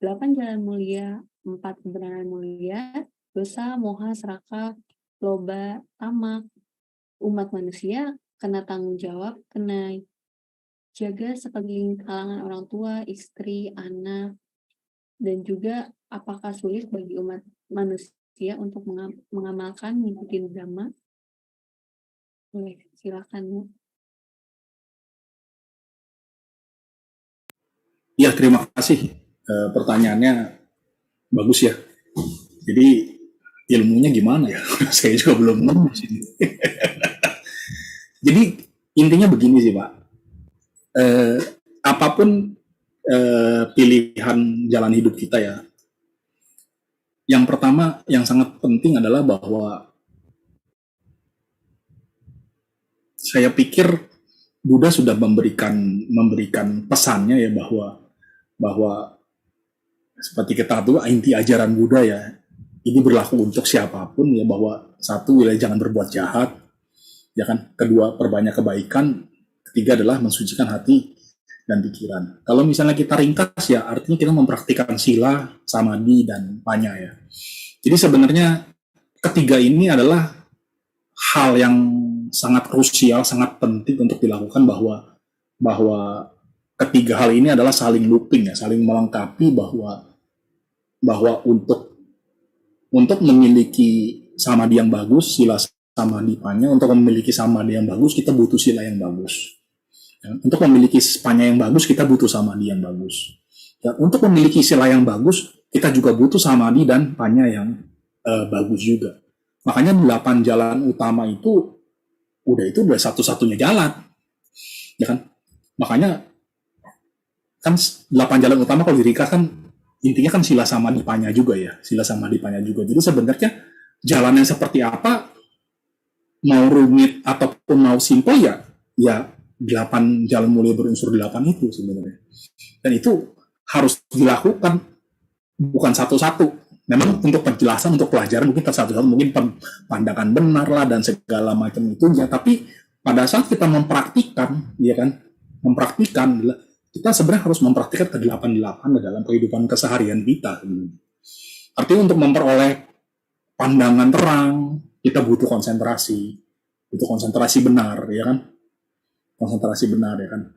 8 jalan mulia, 4 kebenaran mulia, dosa, moha, serakah, loba, tamak. Umat manusia kena tanggung jawab, kena jaga sekeliling kalangan orang tua, istri, anak, dan juga apakah sulit bagi umat manusia untuk mengamalkan mengikuti Dhamma? Boleh, silakan Bu. Ya, terima kasih. Pertanyaannya bagus ya. Jadi ilmunya gimana ya? Saya juga belum nemu di sini. Jadi intinya begini sih Pak. Apapun pilihan jalan hidup kita ya. Yang pertama yang sangat penting adalah bahwa saya pikir Buddha sudah memberikan pesannya ya bahwa seperti kita tahu inti ajaran Buddha ya ini berlaku untuk siapapun ya, bahwa satu wilayah jangan berbuat jahat ya kan, kedua perbanyak kebaikan, ketiga adalah mensucikan hati dan pikiran. Kalau misalnya kita ringkas ya artinya kita mempraktikkan sila, samadhi dan panya ya. Jadi sebenarnya ketiga ini adalah hal yang sangat krusial, sangat penting untuk dilakukan, bahwa ketiga hal ini adalah saling looping ya, saling melengkapi, bahwa untuk memiliki samadhi yang bagus, sila samadhi panya, untuk memiliki samadhi yang bagus kita butuh sila yang bagus. Ya, untuk memiliki panya yang bagus kita butuh samadhi yang bagus. Ya, untuk memiliki sila yang bagus kita juga butuh samadhi dan panya yang bagus juga. Makanya 8 jalan utama itu udah satu-satunya jalan, ya kan? Makanya kan 8 jalan utama kalau diringkas kan intinya kan sila samadhi panya juga ya, sila samadhi panya juga. Jadi sebenarnya jalan yang seperti apa, mau rumit ataupun mau simpel ya 8 jalan mulia berunsur 8 itu sebenarnya. Dan itu harus dilakukan bukan satu-satu. Memang untuk penjelasan, untuk pelajaran mungkin satu-satu, mungkin pandangan benar lah dan segala macam itu ya. Tapi pada saat kita mempraktikkan, ya kan, kita sebenarnya harus mempraktikkan ke-8 dalam kehidupan keseharian kita. Artinya untuk memperoleh pandangan terang, kita butuh konsentrasi benar, ya kan? Konsentrasi benar, ya kan?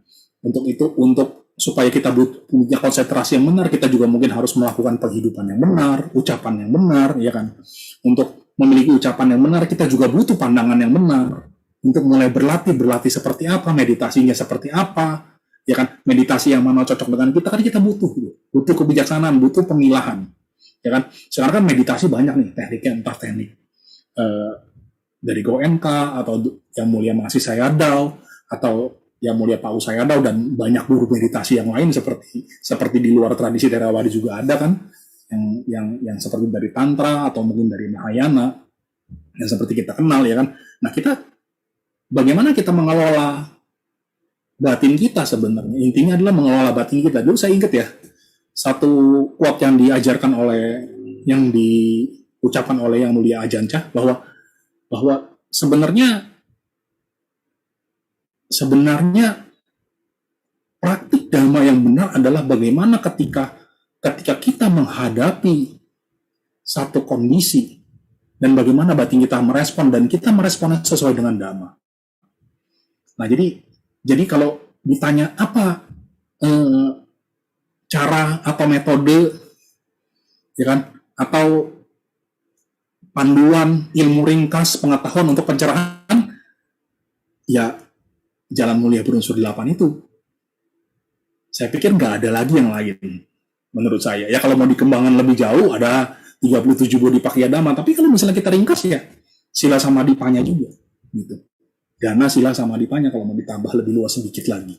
Untuk supaya kita punya konsentrasi yang benar, kita juga mungkin harus melakukan penghidupan yang benar, ucapan yang benar, ya kan? Untuk memiliki ucapan yang benar, kita juga butuh pandangan yang benar. Untuk mulai berlatih seperti apa, meditasinya seperti apa, ya kan? Meditasi yang mana cocok dengan kita, kan kita butuh kebijaksanaan, butuh pemilahan, ya kan? Sekarang kan meditasi banyak nih tekniknya, entah teknik dari Goenka atau yang mulia Mahasi Sayadaw atau yang mulia Pak Usayadaw dan banyak guru meditasi yang lain seperti di luar tradisi Theravada juga ada kan, yang seperti dari Tantra atau mungkin dari Mahayana yang seperti kita kenal, ya kan. Nah, bagaimana kita mengelola batin kita sebenarnya, intinya adalah mengelola batin kita. Dulu saya ingat ya satu quote yang diucapkan oleh yang mulia Ajahn Chah bahwa sebenarnya praktik dhamma yang benar adalah bagaimana ketika kita menghadapi satu kondisi dan bagaimana batin kita merespon dan kita meresponnya sesuai dengan dhamma. Nah, jadi kalau ditanya apa cara atau metode, ya kan, atau panduan ilmu ringkas pengetahuan untuk pencerahan, ya jalan mulia berunsur 8 itu. Saya pikir nggak ada lagi yang lain menurut saya. Ya kalau mau dikembangkan lebih jauh ada 37 Bodhipakkhya Dhamma, tapi kalau misalnya kita ringkas ya sila samadhi panya juga gitu. Dana sila samadhi panya kalau mau ditambah lebih luas sedikit lagi.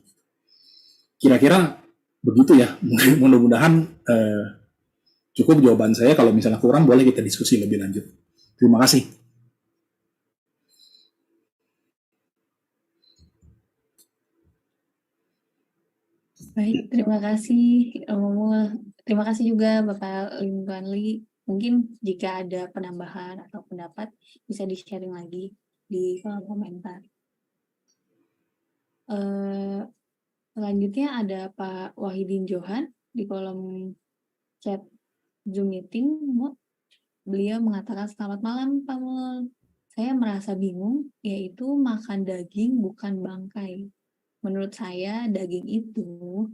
Kira-kira begitu ya. Mudah-mudahan cukup jawaban saya. Kalau misalnya kurang boleh kita diskusi lebih lanjut. Terima kasih. Baik, terima kasih Romo. Terima kasih juga Bapak Lim Li Mungkin jika ada penambahan atau pendapat bisa di-sharing lagi di kolom komentar. Selanjutnya ada Pak Wahidin Johan di kolom chat Zoom meeting. Beliau mengatakan, "Selamat malam Pak Mul. Saya merasa bingung, yaitu makan daging bukan bangkai. Menurut saya daging itu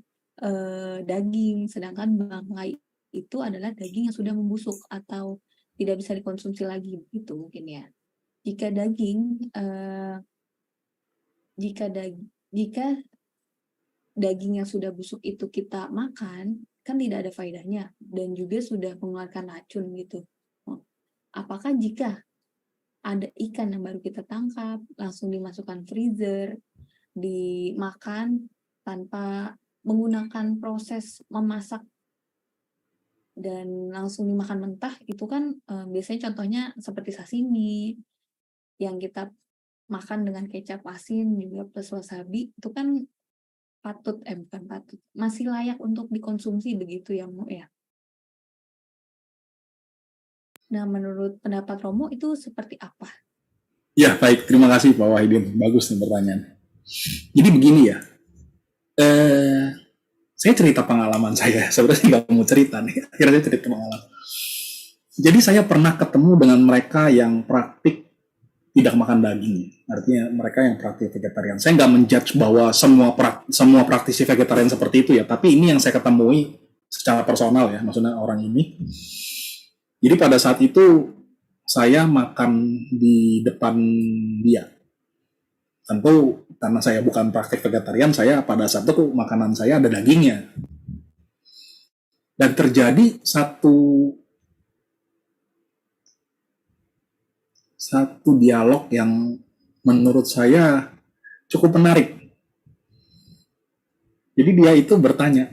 daging, sedangkan bangkai itu adalah daging yang sudah membusuk atau tidak bisa dikonsumsi lagi, gitu mungkin ya. Jika daging yang sudah busuk itu kita makan, kan tidak ada faedahnya dan juga sudah mengeluarkan racun gitu. Apakah jika ada ikan yang baru kita tangkap, langsung dimasukkan freezer, dimakan tanpa menggunakan proses memasak dan langsung dimakan mentah, itu kan biasanya contohnya seperti sashimi yang kita makan dengan kecap asin juga plus wasabi, itu kan bukan patut, masih layak untuk dikonsumsi begitu ya Mu ya. Nah, menurut pendapat Romo itu seperti apa? Ya, baik. Terima kasih Pak Wahidin. Bagus nih pertanyaan. Jadi begini ya. Saya cerita pengalaman saya. Sebenarnya nggak mau cerita nih. Akhirnya saya cerita pengalaman. Jadi saya pernah ketemu dengan mereka yang praktik tidak makan daging. Artinya mereka yang praktik vegetarian. Saya nggak menjudge bahwa semua praktisi vegetarian seperti itu ya. Tapi ini yang saya ketemui secara personal ya. Maksudnya orang ini. Jadi pada saat itu saya makan di depan dia. Tentu karena saya bukan praktik vegetarian, saya pada saat itu makanan saya ada dagingnya. Dan terjadi satu dialog yang menurut saya cukup menarik. Jadi dia itu bertanya,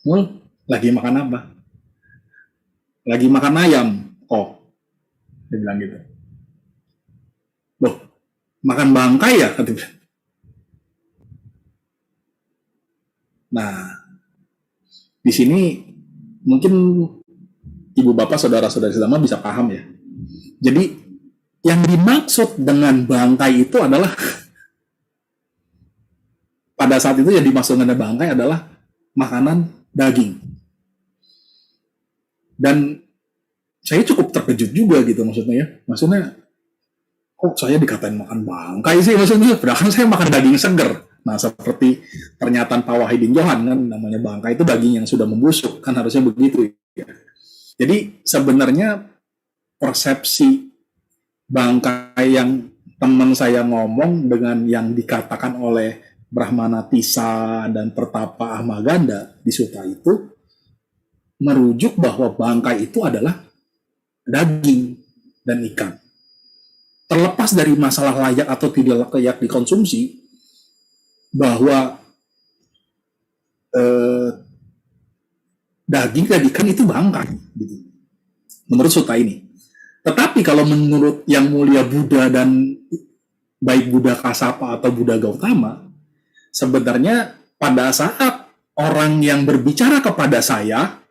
"Mul, lagi makan apa?" "Lagi makan ayam." "Oh," dia bilang gitu. "Loh, makan bangkai ya?" kata dia. Nah, di sini mungkin ibu bapak saudara-saudari sedama bisa paham ya. Jadi yang dimaksud dengan bangkai itu adalah pada saat itu yang dimaksud dengan bangkai adalah makanan daging. Dan saya cukup terkejut juga gitu maksudnya ya. Maksudnya kok saya dikatain makan bangkai sih maksudnya, padahal saya makan daging seger. Nah, seperti pernyataan Pak Wahidin Johan kan, namanya bangkai itu daging yang sudah membusuk, kan harusnya begitu ya. Jadi sebenarnya persepsi bangkai yang teman saya ngomong dengan yang dikatakan oleh Brahmana Tisa dan Pertapa Ahmaganda di sutta itu merujuk bahwa bangkai itu adalah daging dan ikan. Terlepas dari masalah layak atau tidak layak dikonsumsi, bahwa daging dan ikan itu bangkai, gitu. Menurut sutta ini. Tetapi kalau menurut Yang Mulia Buddha dan baik Buddha Kasapa atau Buddha Gautama, sebenarnya pada saat orang yang berbicara kepada saya,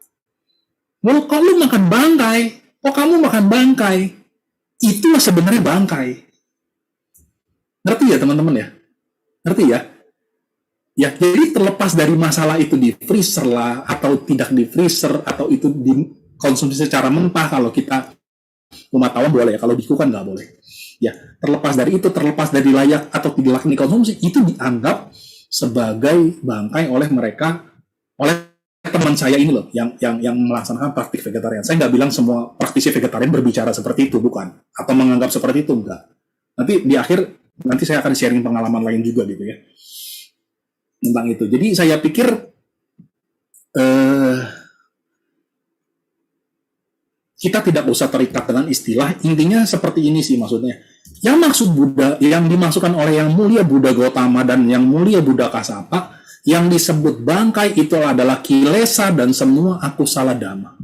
"Mul, kok lu makan bangkai? Kok kamu makan bangkai?" Itulah sebenarnya bangkai. Ngerti ya teman-teman ya? Ngerti ya? Ya, jadi terlepas dari masalah itu di freezer lah, atau tidak di freezer, atau itu dikonsumsi secara mentah, kalau kita umat awam boleh ya, kalau biku kan nggak boleh. Ya, terlepas dari itu, terlepas dari layak atau tidak layak dikonsumsi, itu dianggap sebagai bangkai oleh mereka, oleh teman saya ini loh, yang melaksanakan praktik vegetarian. Saya nggak bilang semua praktisi vegetarian berbicara seperti itu, bukan, atau menganggap seperti itu, enggak. Nanti di akhir, nanti saya akan sharing pengalaman lain juga gitu ya, tentang itu. Jadi saya pikir kita tidak usah terikat dengan istilah. Intinya seperti ini sih maksudnya. Yang maksud Buddha, yang dimasukkan oleh Yang Mulia Buddha Gautama dan Yang Mulia Buddha Kasapa, yang disebut bangkai itu adalah kilesa dan semua akusala dhamma.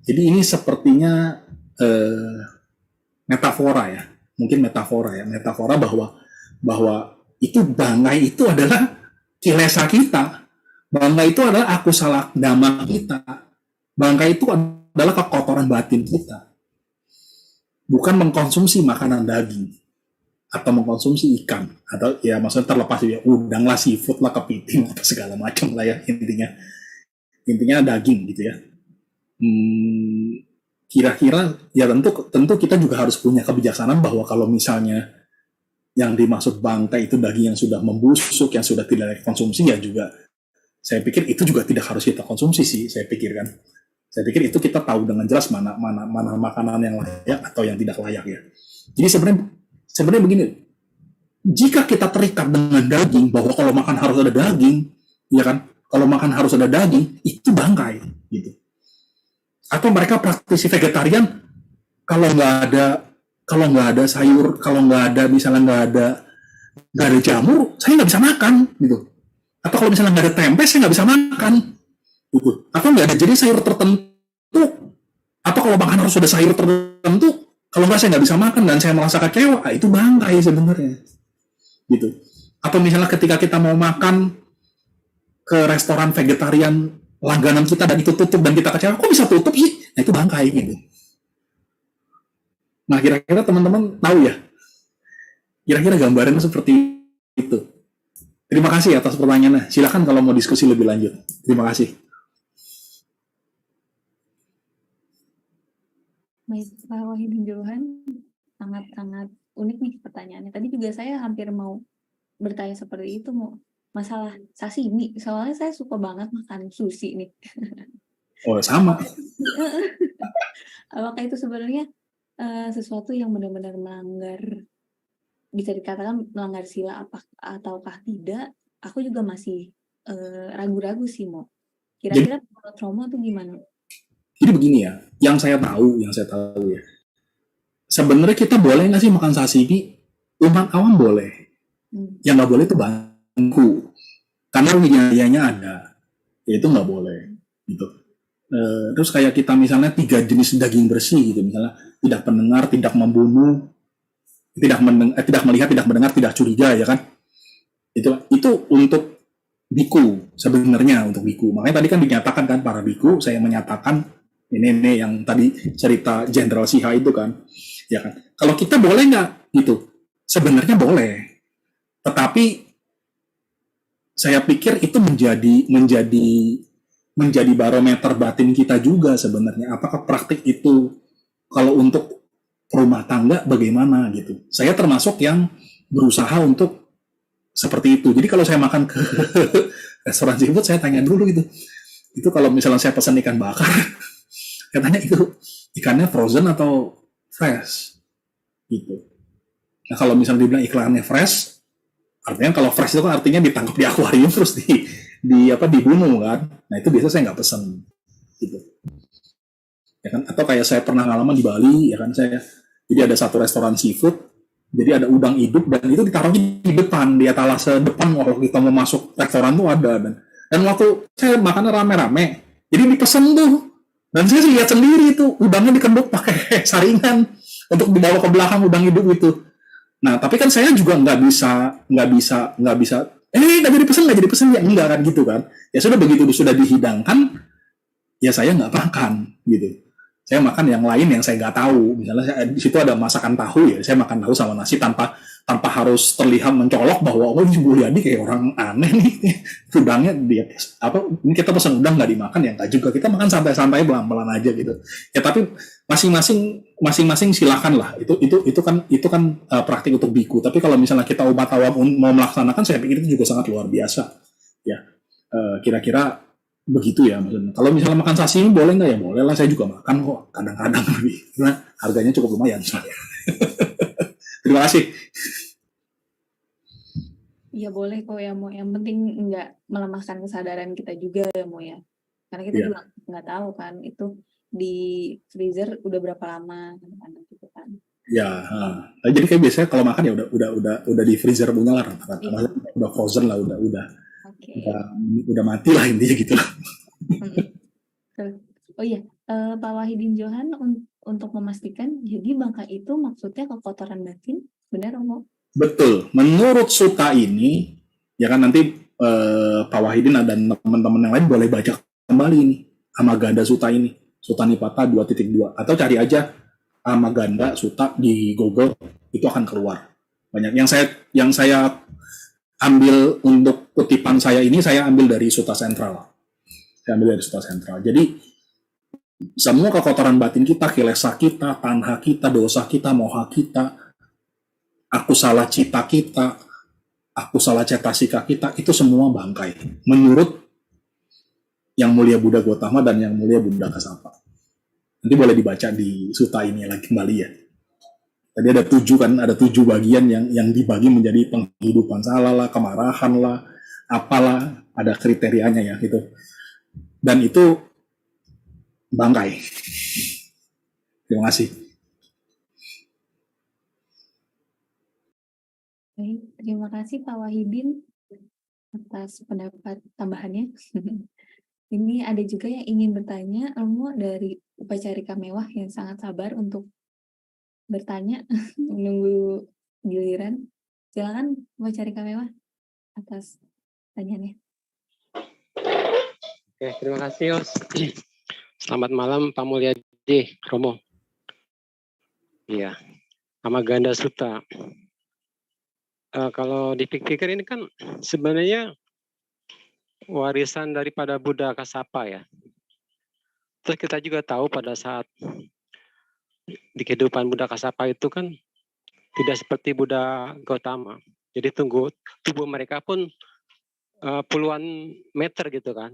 Jadi ini sepertinya metafora ya, mungkin metafora bahwa itu bangkai itu adalah kilesa kita, bangkai itu adalah akusala dhamma kita. Bangkai itu adalah kekotoran batin kita, bukan mengkonsumsi makanan daging atau mengkonsumsi ikan atau ya maksudnya terlepas ya udang lah, seafood lah, kepiting atau segala macam lah ya, intinya daging gitu ya. Kira-kira ya tentu kita juga harus punya kebijaksanaan bahwa kalau misalnya yang dimaksud bangkai itu daging yang sudah membusuk, yang sudah tidak layak konsumsi, ya juga saya pikir itu juga tidak harus kita konsumsi sih, saya pikir kan. Saya pikir itu kita tahu dengan jelas mana makanan yang layak atau yang tidak layak ya. Jadi sebenarnya begini, jika kita terikat dengan daging bahwa kalau makan harus ada daging, ya kan? Kalau makan harus ada daging, itu bangkai gitu. Atau mereka praktisi vegetarian, kalau nggak ada sayur, kalau nggak ada misalnya nggak ada jamur, saya nggak bisa makan gitu. Atau kalau misalnya nggak ada tempe, saya nggak bisa makan gitu. Atau nggak ada jenis sayur tertentu, atau kalau makan harus ada sayur tertentu, kalau nggak saya nggak bisa makan dan saya merasa kecewa, itu bangkai sebenarnya gitu. Atau misalnya ketika kita mau makan ke restoran vegetarian langganan kita dan itu tutup dan kita kecewa, kok bisa tutup sih? Nah itu bangkai gitu. Nah kira-kira teman-teman tahu ya, kira-kira gambarannya seperti itu. Terima kasih atas pertanyaannya. Silakan kalau mau diskusi lebih lanjut. Terima kasih. Baik, Pak Wahidin Johan, sangat-sangat unik nih pertanyaannya. Tadi juga saya hampir mau bertanya seperti itu, mau masalah sashimi. Soalnya saya suka banget makan sushi nih. Oh sama. Apakah itu sebenarnya sesuatu yang benar-benar melanggar, bisa dikatakan melanggar sila ataukah tidak? Aku juga masih ragu-ragu sih, Mo. Kira-kira menurut Romo tuh gimana? Jadi begini ya, yang saya tahu ya, sebenarnya kita boleh nggak sih makan sashimi? Umat awam boleh, yang nggak boleh itu bangku, karena wilayahnya ada, ya itu nggak boleh, gitu. Terus kayak kita misalnya 3 jenis daging bersih gitu, misalnya tidak pendengar, tidak membunuh, tidak melihat, tidak mendengar, tidak curiga, ya kan? Itu untuk biku sebenarnya, untuk biku. Makanya tadi kan dinyatakan kan para biku, saya menyatakan ini yang tadi cerita Jenderal Siha itu kan, ya kan. Kalau kita boleh nggak gitu? Sebenarnya boleh, tetapi saya pikir itu menjadi barometer batin kita juga sebenarnya. Apakah praktik itu kalau untuk rumah tangga bagaimana gitu? Saya termasuk yang berusaha untuk seperti itu. Jadi kalau saya makan ke restoran seafood, saya tanya dulu gitu. Itu kalau misalnya saya pesan ikan bakar, katanya itu ikannya frozen atau fresh gitu. Nah kalau misalnya dibilang iklannya fresh, artinya kalau fresh itu kan artinya ditangkap di akuarium terus dibunuh kan. Nah itu biasa saya nggak pesan gitu. Ya kan? Atau kayak saya pernah ngalaman di Bali, ya kan, jadi ada satu restoran seafood, jadi ada udang hidup dan itu ditaruhnya di depan, di etalase depan waktu kita mau masuk restoran tuh ada, dan waktu saya makannya rame-rame, jadi dipesan tuh. Dan saya lihat sendiri itu udangnya dikenduk pakai saringan untuk dibawa ke belakang, udang hidup itu. Nah, tapi kan saya juga nggak bisa, nggak jadi pesan ya enggak kan gitu kan. Ya sudah, begitu sudah dihidangkan, ya saya nggak makan gitu. Saya makan yang lain yang saya nggak tahu. Misalnya di situ ada masakan tahu, ya saya makan tahu sama nasi tanpa harus terlihat mencolok bahwa ini Bu Yadi kayak orang aneh nih. Udangnya ini kita pesan udang nggak dimakan, ya nggak juga, kita makan santai-santai pelan-pelan aja gitu. Ya tapi masing-masing silakan lah. Itu kan praktik untuk biku. Tapi kalau misalnya kita umat awam mau melaksanakan, saya pikir itu juga sangat luar biasa. Ya, kira-kira begitu ya maksudnya. Kalau misalnya makan sashimi boleh nggak, ya boleh lah, saya juga makan kok kadang-kadang lebih, karena harganya cukup lumayan soalnya. Terima kasih. Ya boleh kok ya, Mo. Yang penting nggak melemahkan kesadaran kita juga ya, Mo ya. Karena kita juga nggak tahu kan itu di freezer udah berapa lama kadang-kadang gitu kan. Ya, jadi kayak biasanya kalau makan ya udah di freezer punya lah, udah frozen lah, udah mati lah intinya gitu. Oh iya, Pak Wahidin Johan, untuk memastikan, jadi bangkai itu maksudnya kekotoran batin, benar Romo? Betul. Menurut Sutta ini, ya kan, nanti Pak Wahidin dan teman-teman yang lain boleh baca kembali ini. Amaganda Sutta ini, Sutta Nipata 2.2, atau cari aja Amaganda Sutta di Google, itu akan keluar. Banyak yang saya ambil untuk kutipan saya ini, saya ambil dari Sutta Sentral. Jadi semua kekotoran batin kita, kilesa kita, tanha kita, dosa kita, moha kita, aku salah cita kita, aku salah cetasika kita, itu semua bangkai. Menurut Yang Mulia Buddha Gautama dan Yang Mulia Buddha Kassapa. Nanti boleh dibaca di sutta ini lagi kembali ya. Tadi ada 7 bagian yang dibagi menjadi penghidupan salah lah, kemarahan lah, apalah, ada kriterianya ya gitu. Dan itu bangkai. Terima kasih. Baik, terima kasih Pak Wahidin atas pendapat tambahannya. Ini ada juga yang ingin bertanya, Romo dari Upacarika Mewah yang sangat sabar untuk bertanya, menunggu giliran. Silakan Upacarika Mewah atas pertanyaannya. Oke, terima kasih Yos. Selamat malam Pak Mulyadi, Romo. Iya, Amaganda Sutta. Kalau dipikir-pikir ini kan sebenarnya warisan daripada Buddha Kassapa ya. Terus kita juga tahu pada saat di kehidupan Buddha Kassapa itu kan tidak seperti Buddha Gautama. Jadi tubuh mereka pun puluhan meter gitu kan.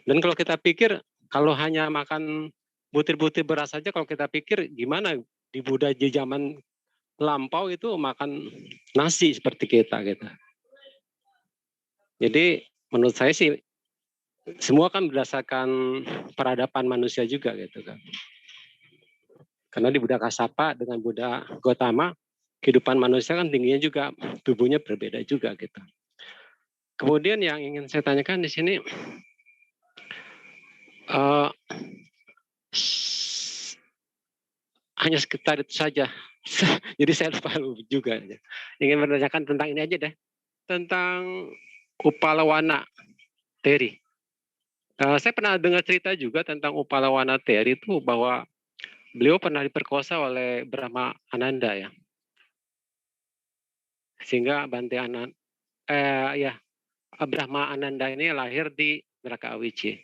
Dan kalau kita pikir kalau hanya makan butir-butir beras saja, kalau kita pikir gimana di Buddha di zaman lampau itu makan nasi seperti kita gitu. Jadi menurut saya sih semua kan berdasarkan peradaban manusia juga gitu kan. Karena di Buddha Kassapa dengan Buddha Gautama kehidupan manusia kan tingginya juga, tubuhnya berbeda juga gitu. Kemudian yang ingin saya tanyakan di sini hanya sekitar itu saja. Jadi saya lupa juga. Ingin menanyakan tentang ini aja deh. Tentang Upalawana Teri. Saya pernah dengar cerita juga tentang Upalawana Teri itu bahwa beliau pernah diperkosa oleh Brahma Ananda ya. Sehingga Brahma Ananda ini lahir di neraka Awici.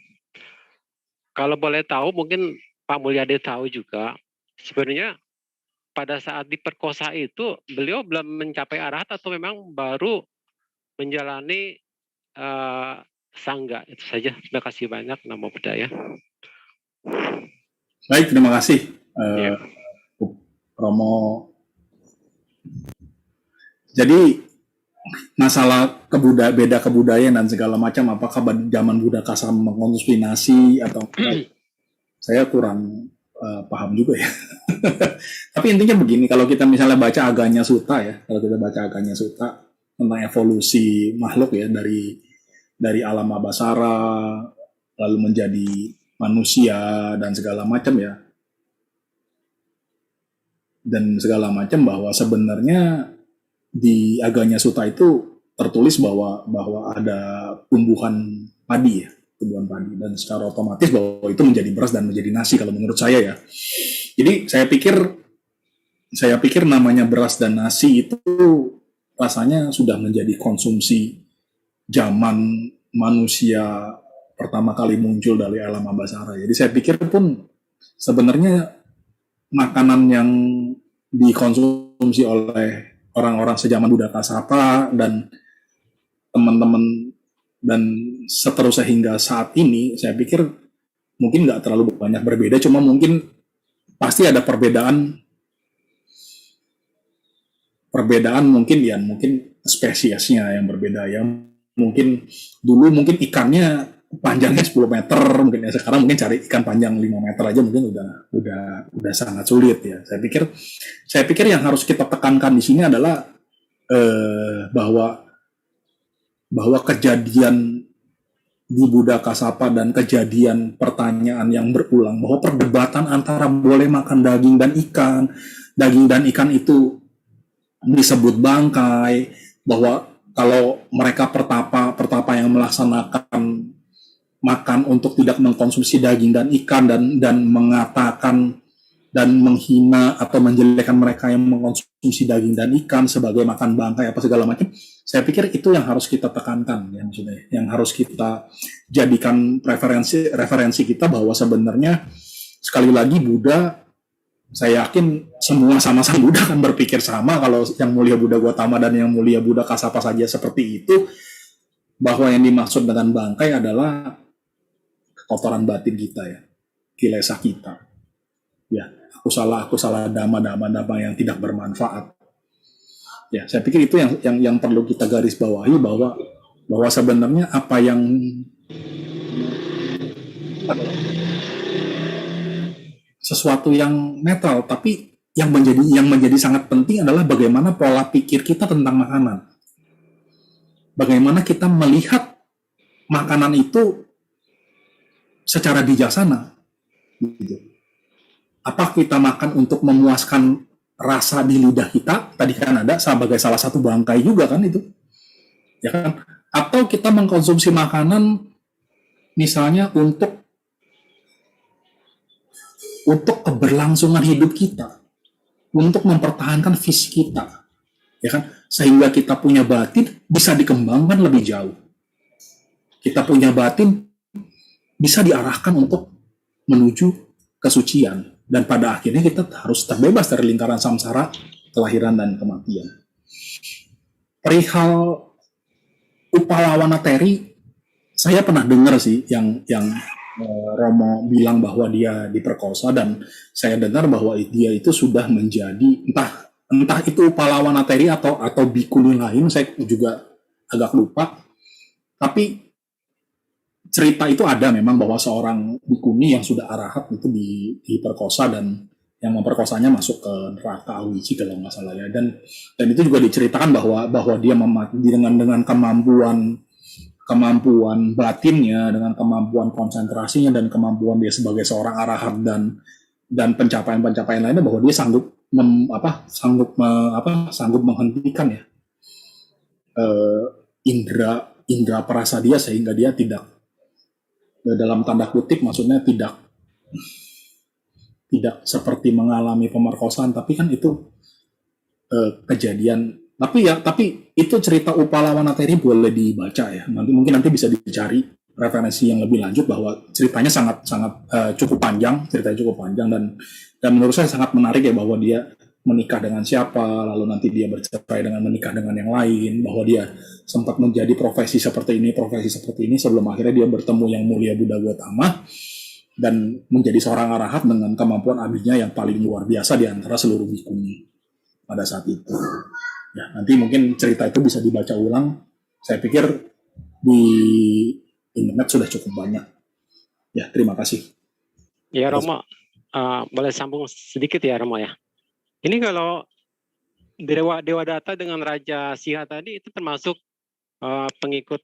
Kalau boleh tahu, mungkin Pak Mulyadi tahu juga, sebenarnya pada saat diperkosa itu beliau belum mencapai arahat atau memang baru menjalani sangga. Itu saja. Terima kasih banyak. Namo Buddhaya. Baik, terima kasih Romo. Jadi masalah beda kebudayaan dan segala macam, apakah zaman Buddha Kassapa mengonspirasi atau saya kurang paham juga ya. Tapi intinya begini, kalau kita misalnya baca Aganya Sutta ya, tentang evolusi makhluk ya dari alam abasara lalu menjadi manusia dan segala macam ya. Dan segala macam, bahwa sebenarnya di Aganya Sutta itu tertulis bahwa ada tumbuhan padi ya. Dan secara otomatis bahwa itu menjadi beras dan menjadi nasi kalau menurut saya ya. Jadi saya pikir namanya beras dan nasi itu rasanya sudah menjadi konsumsi zaman manusia pertama kali muncul dari alam abasara. Jadi saya pikir pun sebenarnya makanan yang dikonsumsi oleh orang-orang sejaman Buddha Kassapa dan teman-teman dan seterusnya hingga saat ini, saya pikir mungkin nggak terlalu banyak berbeda, cuma mungkin pasti ada perbedaan mungkin spesiesnya yang berbeda ya. Mungkin dulu ikannya panjangnya 10 meter, mungkin ya sekarang mungkin cari ikan panjang 5 meter aja mungkin udah sangat sulit ya. Saya pikir yang harus kita tekankan di sini adalah bahwa kejadian di Buddha Kassapa dan kejadian pertanyaan yang berulang, bahwa perdebatan antara boleh makan daging dan ikan itu disebut bangkai, bahwa kalau mereka pertapa yang melaksanakan makan untuk tidak mengkonsumsi daging dan ikan dan mengatakan dan menghina atau menjelekkan mereka yang mengkonsumsi daging dan ikan sebagai makan bangkai apa segala macam, saya pikir itu yang harus kita tekankan ya, maksudnya yang harus kita jadikan referensi kita bahwa sebenarnya sekali lagi Buddha, saya yakin semua sama-sama Buddha kan berpikir sama. Kalau yang mulia Buddha Gautama dan yang mulia Buddha Kassapa saja seperti itu, bahwa yang dimaksud dengan bangkai adalah kotoran batin kita ya, kilesa kita ya, aku salah dhamma yang tidak bermanfaat ya. Saya pikir itu yang perlu kita garis bawahi, bahwa sebenarnya apa yang sesuatu yang netral, tapi yang menjadi sangat penting adalah bagaimana pola pikir kita tentang makanan, bagaimana kita melihat makanan itu secara bijaksana gitu. Apa kita makan untuk memuaskan rasa di lidah kita, tadi kan ada sebagai salah satu bangkai juga kan itu, ya kan? Atau kita mengkonsumsi makanan misalnya untuk keberlangsungan hidup kita, untuk mempertahankan fisik kita, ya kan? Sehingga kita punya batin bisa dikembangkan lebih jauh. Kita punya batin bisa diarahkan untuk menuju kesucian. Dan pada akhirnya kita harus terbebas dari lingkaran samsara, kelahiran dan kematian. Perihal Upalawana Teri, saya pernah dengar sih yang Romo bilang bahwa dia diperkosa, dan saya dengar bahwa dia itu sudah menjadi entah itu Upalawana Teri atau bikuni lain, saya juga agak lupa. Tapi cerita itu ada memang bahwa seorang bikuni yang sudah arahat itu diperkosa, dan yang memperkosanya masuk ke neraka Awici kalau nggak salah ya, dan itu juga diceritakan bahwa dia dengan kemampuan batinnya, dengan kemampuan konsentrasinya dan kemampuan dia sebagai seorang arahat dan pencapaian lainnya, bahwa dia sanggup menghentikan ya indera perasa dia, sehingga dia tidak, dalam tanda kutip maksudnya, tidak seperti mengalami pemerkosaan, tapi kan itu kejadian. Tapi itu cerita Upalawana Teri boleh dibaca ya. Mungkin nanti bisa dicari referensi yang lebih lanjut, bahwa ceritanya sangat cukup panjang, dan menurut saya sangat menarik ya, bahwa dia menikah dengan siapa, lalu nanti dia bercerai dengan menikah dengan yang lain, bahwa dia sempat menjadi profesi seperti ini sebelum akhirnya dia bertemu yang mulia Buddha Gautama dan menjadi seorang arahat dengan kemampuan abdinya yang paling luar biasa di antara seluruh bikuni pada saat itu. Ya, nanti mungkin cerita itu bisa dibaca ulang. Saya pikir di internet sudah cukup banyak. Ya, terima kasih. Ya Romo, boleh sambung sedikit ya Romo ya. Ini kalau Dewa Data dengan Raja Siha tadi itu termasuk pengikut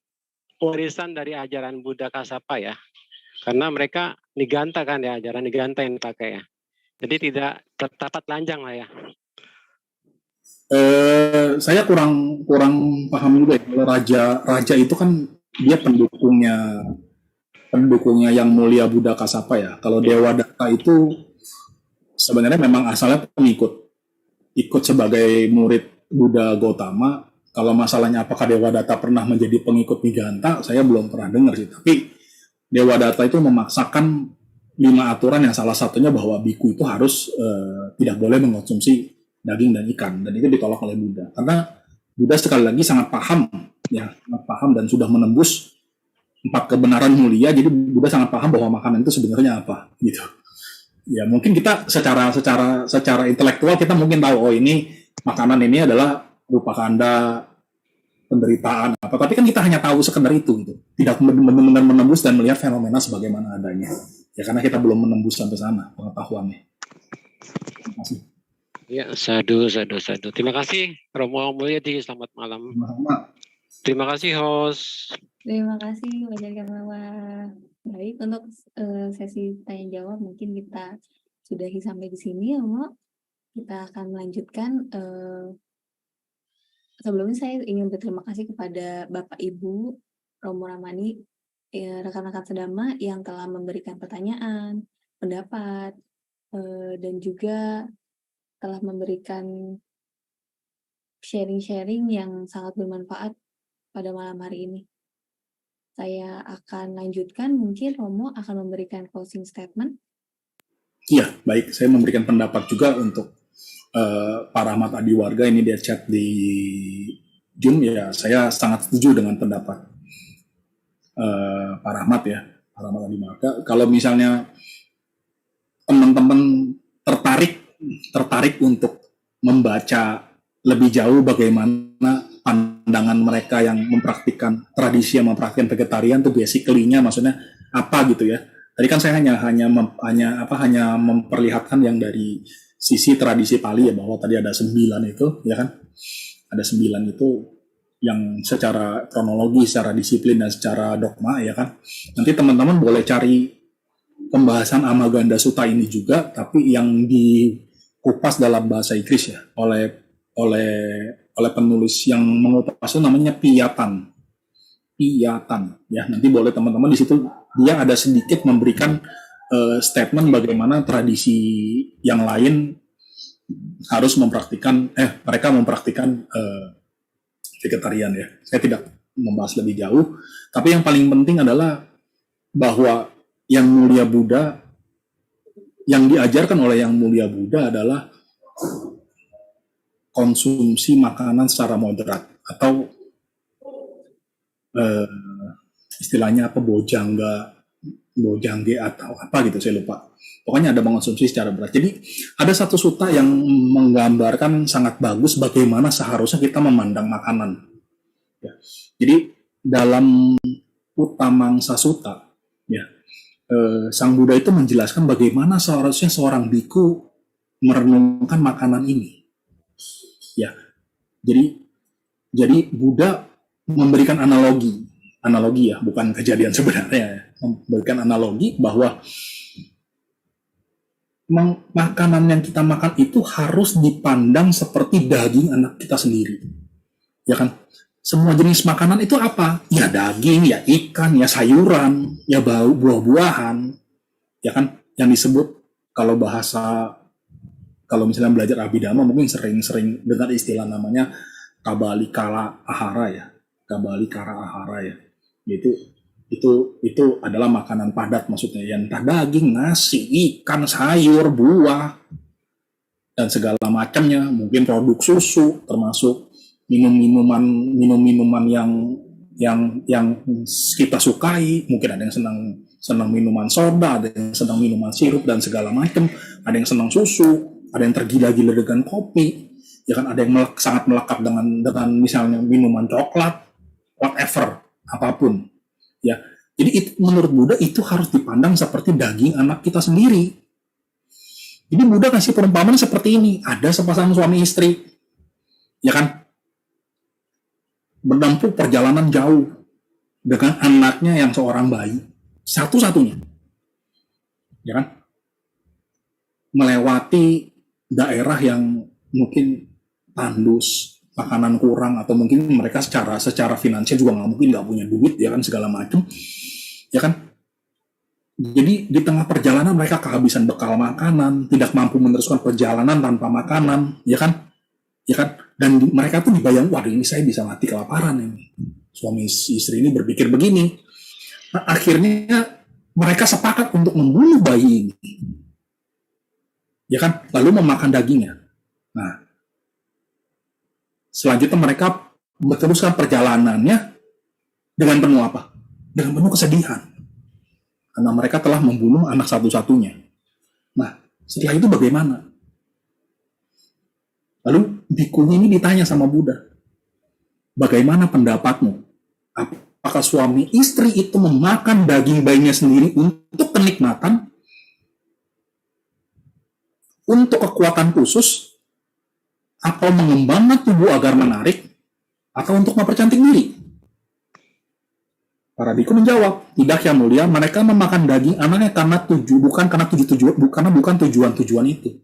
warisan dari ajaran Buddha Kassapa ya. Karena mereka Niganta kan ya, ajaran Niganta yang dipakai ya. Jadi tidak terdapat lanjang lah ya. Saya kurang paham juga ya. Kalau raja itu kan dia pendukungnya yang mulia Buddha Kassapa ya. Kalau Dewa Data itu sebenarnya memang asalnya pengikut, ikut sebagai murid Buddha Gautama. Kalau masalahnya apakah Dewa Data pernah menjadi pengikut Niganta, saya belum pernah dengar sih. Tapi Dewa Data itu memaksakan 5 aturan, yang salah satunya bahwa biku itu harus tidak boleh mengkonsumsi daging dan ikan, dan itu ditolak oleh Buddha. Karena Buddha sekali lagi sangat paham dan sudah menembus 4 kebenaran mulia. Jadi Buddha sangat paham bahwa makanan itu sebenarnya apa gitu. Ya mungkin kita secara intelektual kita mungkin tahu, oh ini makanan ini adalah rupa kanda penderitaan apa, tapi kan kita hanya tahu sekedar itu gitu. Tidak benar-benar menembus dan melihat fenomena sebagaimana adanya. Ya karena kita belum menembus sampai sana pengetahuannya. Terima kasih. Ya, sadu. Terima kasih Romo Mulyadi, selamat malam. Terima kasih host. Terima kasih Wajar Kamawa. Baik, untuk sesi tanya jawab mungkin kita sudahi sampai di sini ya, Mo. Kita akan melanjutkan. Sebelumnya saya ingin berterima kasih kepada Bapak Ibu Romo Ramani rekan-rekan sedama yang telah memberikan pertanyaan, pendapat, dan juga telah memberikan sharing-sharing yang sangat bermanfaat pada malam hari ini. Saya akan lanjutkan, mungkin Romo akan memberikan closing statement. Iya, baik. Saya memberikan pendapat juga untuk Pak Rahmat Adiwarga ini dia chat di Zoom ya. Saya sangat setuju dengan pendapat Pak Rahmat ya, Pak Rahmat Adiwarga. Kalau misalnya teman-teman tertarik untuk membaca lebih jauh bagaimana pandangan mereka yang mempraktikkan tradisi, yang mempraktikkan vegetarian itu basically-nya maksudnya apa gitu ya. Tadi kan saya hanya memperlihatkan yang dari sisi tradisi Pali ya, bahwa tadi ada 9 itu ya kan. Ada 9 itu yang secara kronologi, secara disiplin dan secara dogma ya kan. Nanti teman-teman boleh cari pembahasan Amaganda Sutta ini juga, tapi yang dikupas dalam bahasa Inggris ya oleh penulis yang mengupas itu namanya Piyatan ya. Nanti boleh teman-teman di situ dia ada sedikit memberikan statement bagaimana tradisi yang lain harus mereka mempraktikkan vegetarian ya. Saya tidak membahas lebih jauh, tapi yang paling penting adalah bahwa yang mulia Buddha, yang diajarkan oleh yang mulia Buddha adalah konsumsi makanan secara moderat, atau istilahnya apa, bojangge atau apa gitu, saya lupa. Pokoknya ada mengonsumsi secara berat. Jadi ada satu sutta yang menggambarkan sangat bagus bagaimana seharusnya kita memandang makanan. Ya. Jadi dalam Uttamangsa Sutta, ya, Sang Buddha itu menjelaskan bagaimana seharusnya seorang biku merenungkan makanan ini. Ya, jadi Buddha memberikan analogi ya, bukan kejadian sebenarnya. Memberikan analogi bahwa makanan yang kita makan itu harus dipandang seperti daging anak kita sendiri. Ya kan? Semua jenis makanan itu apa? Ya daging, ya ikan, ya sayuran, ya buah-buahan. Ya kan? Yang disebut kalau misalnya belajar Abhidhamma mungkin sering dengar istilah namanya Kabalikara Ahara ya. Kabalikara Ahara ya. Itu adalah makanan padat maksudnya, yang entah daging, nasi, ikan, sayur, buah dan segala macamnya, mungkin produk susu, termasuk minuman yang kita sukai. Mungkin ada yang senang minuman soda, ada yang senang minuman sirup dan segala macam, ada yang senang susu, ada yang tergila-gila dengan kopi, ya kan, ada yang sangat melekat dengan misalnya minuman coklat, whatever, apapun. Ya, jadi menurut Buddha itu harus dipandang seperti daging anak kita sendiri. Jadi Buddha kasih perumpamaan seperti ini. Ada sepasang suami istri, ya kan, menempuh perjalanan jauh dengan anaknya yang seorang bayi, satu-satunya, ya kan, melewati daerah yang mungkin tandus, makanan kurang, atau mungkin mereka secara finansial juga nggak punya duit ya kan, segala macam ya kan. Jadi di tengah perjalanan mereka kehabisan bekal makanan, tidak mampu meneruskan perjalanan tanpa makanan ya kan, dan mereka tuh dibayang, waduh ini saya bisa mati kelaparan ini. Suami istri ini berpikir begini. Nah, akhirnya mereka sepakat untuk membunuh bayi ini ya kan, lalu memakan dagingnya. Nah, selanjutnya mereka meneruskan perjalanannya dengan penuh apa? Dengan penuh kesedihan. Karena mereka telah membunuh anak satu-satunya. Nah, setelah itu bagaimana? Lalu bikunya ini ditanya sama Buddha, bagaimana pendapatmu? Apakah suami istri itu memakan daging bayinya sendiri untuk kenikmatan, untuk kekuatan khusus, atau mengembangkan tubuh agar menarik, atau untuk mempercantik diri? Para biku menjawab, tidak yang mulia, mereka memakan daging anaknya bukan tujuan itu.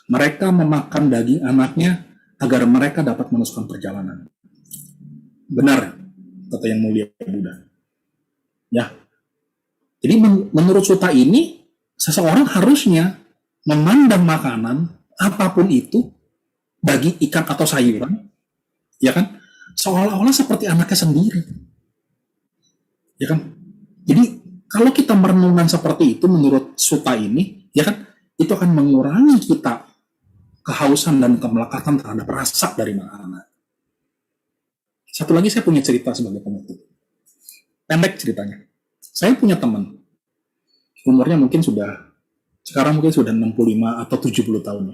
Mereka memakan daging anaknya agar mereka dapat meneruskan perjalanan. Benar, kata yang mulia Buddha. Ya, jadi menurut Sutta ini seseorang harusnya memandang makanan apapun itu, daging, ikan atau sayuran, ya kan, seolah-olah seperti anaknya sendiri, ya kan. Jadi kalau kita merenungkan seperti itu menurut Sutta ini, ya kan, itu akan mengurangi kita kehausan dan kemelekatan terhadap rasa dari makanan. Satu lagi saya punya cerita sebagai penutup. Pendek ceritanya. Saya punya teman, umurnya mungkin sekarang mungkin sudah 65 atau 70 tahun.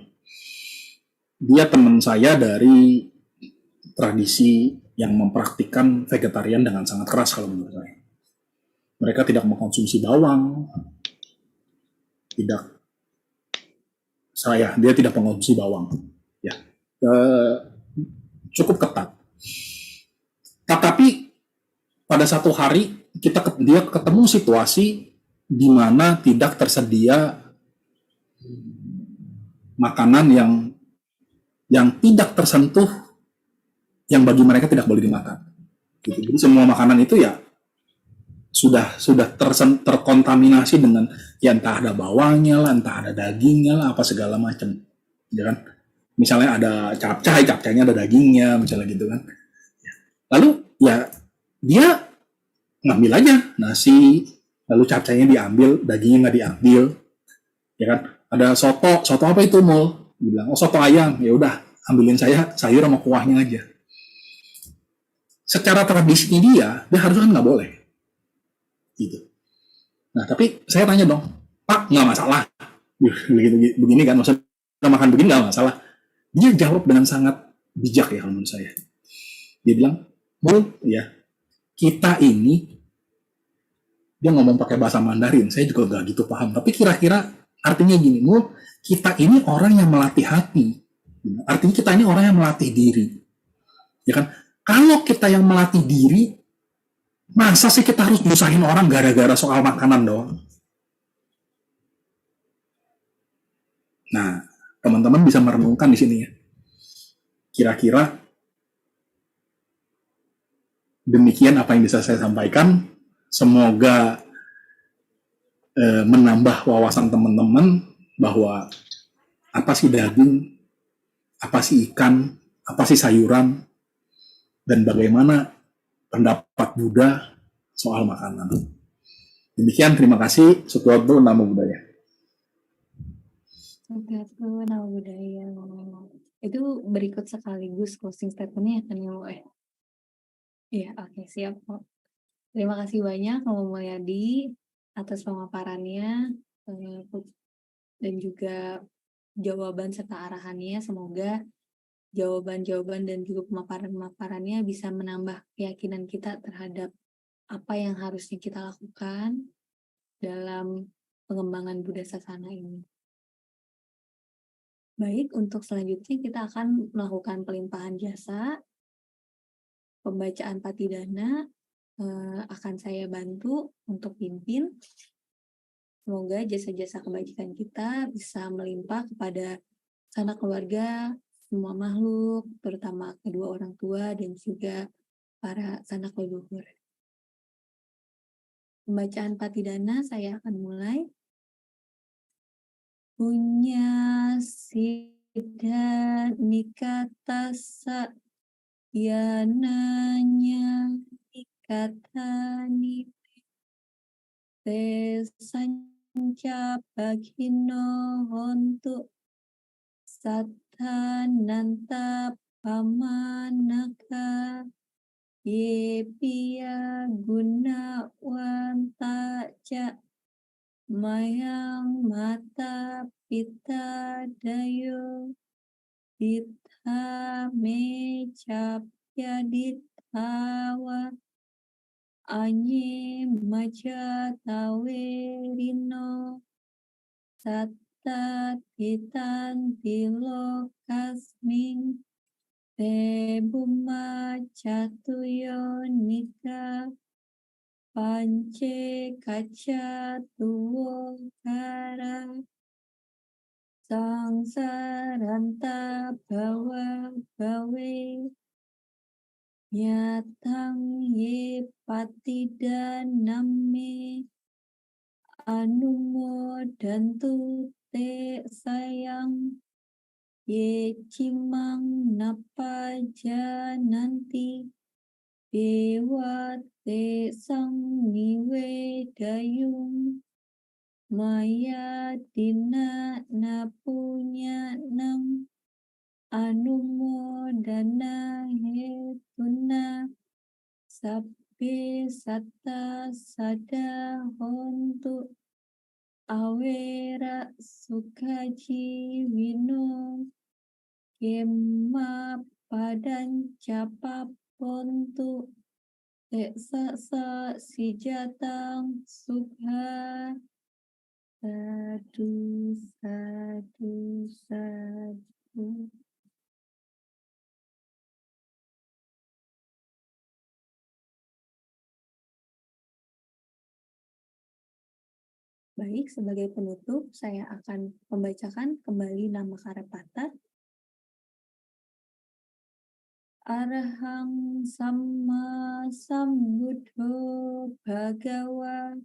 Dia teman saya dari tradisi yang mempraktikkan vegetarian dengan sangat keras kalau menurut saya. Mereka tidak mengkonsumsi bawang, dia tidak mengkonsumsi bawang. Ya, cukup ketat. Tetapi pada satu hari dia ketemu situasi di mana tidak tersedia makanan yang tidak tersentuh, yang bagi mereka tidak boleh dimakan. Gitu. Jadi semua makanan itu ya sudah terkontaminasi dengan ya entah ada bawangnya lah, entah ada dagingnya lah, apa segala macam, ya kan? Misalnya ada capcaynya ada dagingnya, misalnya gitu kan. Lalu ya dia ngambil aja nasi, lalu capcaynya diambil, dagingnya nggak diambil, ya kan? Ada soto apa itu Mul? Bilang, oh soto ayam, ya udah ambilin saya sayur sama kuahnya aja. Secara tradisi dia harusnya nggak boleh. Gitu. Nah, tapi saya tanya dong, Pak, nggak masalah. Begini kan, maksudnya makan begini nggak masalah. Dia jawab dengan sangat bijak ya kalau menurut saya. Dia bilang, Mul, ya, kita ini, dia ngomong pakai bahasa Mandarin, saya juga nggak gitu paham. Tapi kira-kira artinya gini, Mul, kita ini orang yang melatih hati. Artinya kita ini orang yang melatih diri. Ya kan? Kalau kita yang melatih diri, masa sih kita harus nyusahin orang gara-gara soal makanan doang? Nah, teman-teman bisa merenungkan di sini ya. Kira-kira demikian apa yang bisa saya sampaikan. Semoga menambah wawasan teman-teman bahwa apa sih daging, apa sih ikan, apa sih sayuran, dan bagaimana pendapat Buddha soal makanan. Demikian, terima kasih. Sutopo Namo Buddhaya. Sutopo Namo Buddhaya. Itu berikut sekaligus closing statement-nya kan ya, Iya, oke, siap kok. Terima kasih banyak Romo Mulyadi atas pemaparannya dan juga jawaban serta arahannya. Semoga jawaban-jawaban dan juga pemaparan-pemaparannya bisa menambah keyakinan kita terhadap apa yang harusnya kita lakukan dalam pengembangan Buddha Sasana ini. Baik, untuk selanjutnya kita akan melakukan pelimpahan jasa, pembacaan patidana, akan saya bantu untuk pimpin. Semoga jasa-jasa kebajikan kita bisa melimpah kepada sanak keluarga, semua makhluk, terutama kedua orang tua dan juga para sanak leluhur. Pembacaan patidana saya akan mulai. Punya siddha nikatasa yananya nikatani te sanca bagino hontu sattananta pamanaka yepiya gunawanta ca mayang mata pita dayo ditha me capya dithawa anye maja tawerino satta titan tilokasming te buma catuyo nika pance kaca tuwo kara sangsaranta bawa bawe Yatang ye patidaname anumodantu te sayang ye cimang napajananti dewa te sang niwedayung maya dina napunya nang anumodana hetuna sabbe satta sada hontu awera sukaji wino kema padan capa pontu teksa sijatang sukha sadu sadu sadu. Baik, sebagai penutup, saya akan membacakan kembali nama Karapata. Arahang Samma Sambuddho Bhagawa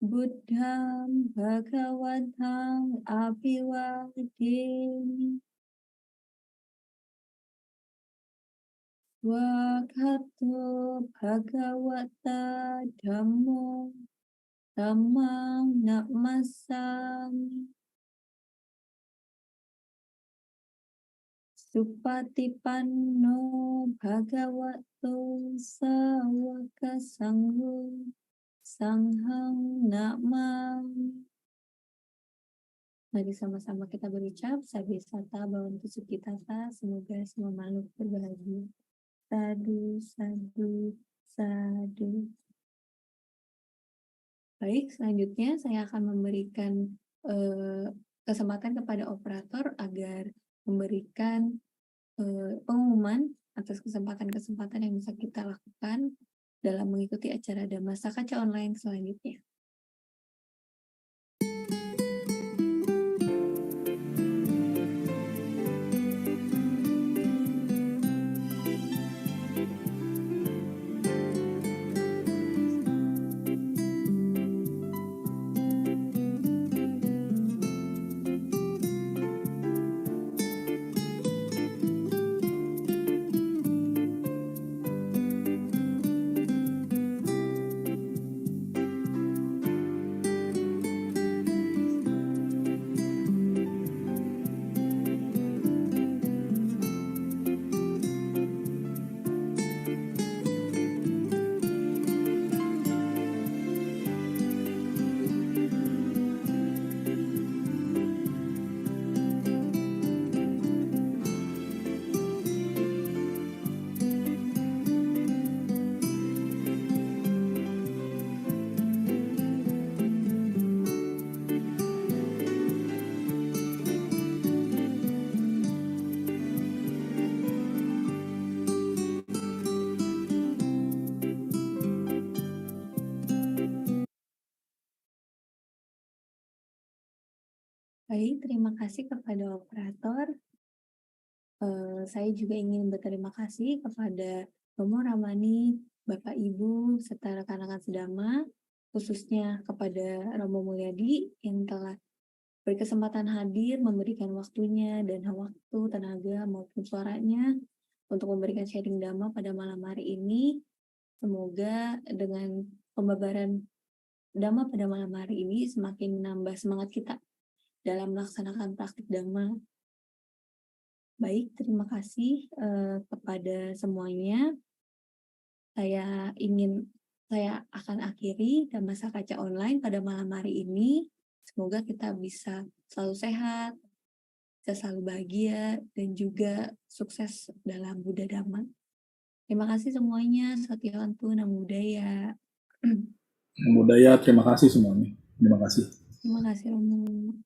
Buddham Bhagawatang Abhiwademi Swakhato Bhagawata Dhammo Dhammang Namasami Supatipanno Bhagavato Sawaka Sangho Sanghang Namami. Mari sama-sama kita berucap Sabisata Bhavantu Sukhitata, semoga semua makhluk berbahagia. Sadu, sadu, sadu. Baik, selanjutnya saya akan memberikan kesempatan kepada operator agar memberikan pengumuman atas kesempatan-kesempatan yang bisa kita lakukan dalam mengikuti acara Dhammasa Kaca Online selanjutnya. Baik, terima kasih kepada operator. Saya juga ingin berterima kasih kepada Romo Ramani, Bapak Ibu, serta rekan-rekan sedama, khususnya kepada Romo Mulyadi yang telah berkesempatan hadir, memberikan waktunya dan waktu, tenaga, maupun suaranya untuk memberikan sharing Dhamma pada malam hari ini. Semoga dengan pembabaran Dhamma pada malam hari ini semakin menambah semangat kita dalam melaksanakan praktik Dhamma. Baik, terima kasih kepada semuanya. Saya akan akhiri Dhammasa Kaca Online pada malam hari ini. Semoga kita bisa selalu sehat, bisa selalu bahagia, dan juga sukses dalam Buddha Dhamma. Terima kasih semuanya. Satyawantu Namo Buddhaya. Budaya, terima kasih semuanya. Terima kasih. Terima kasih Romo.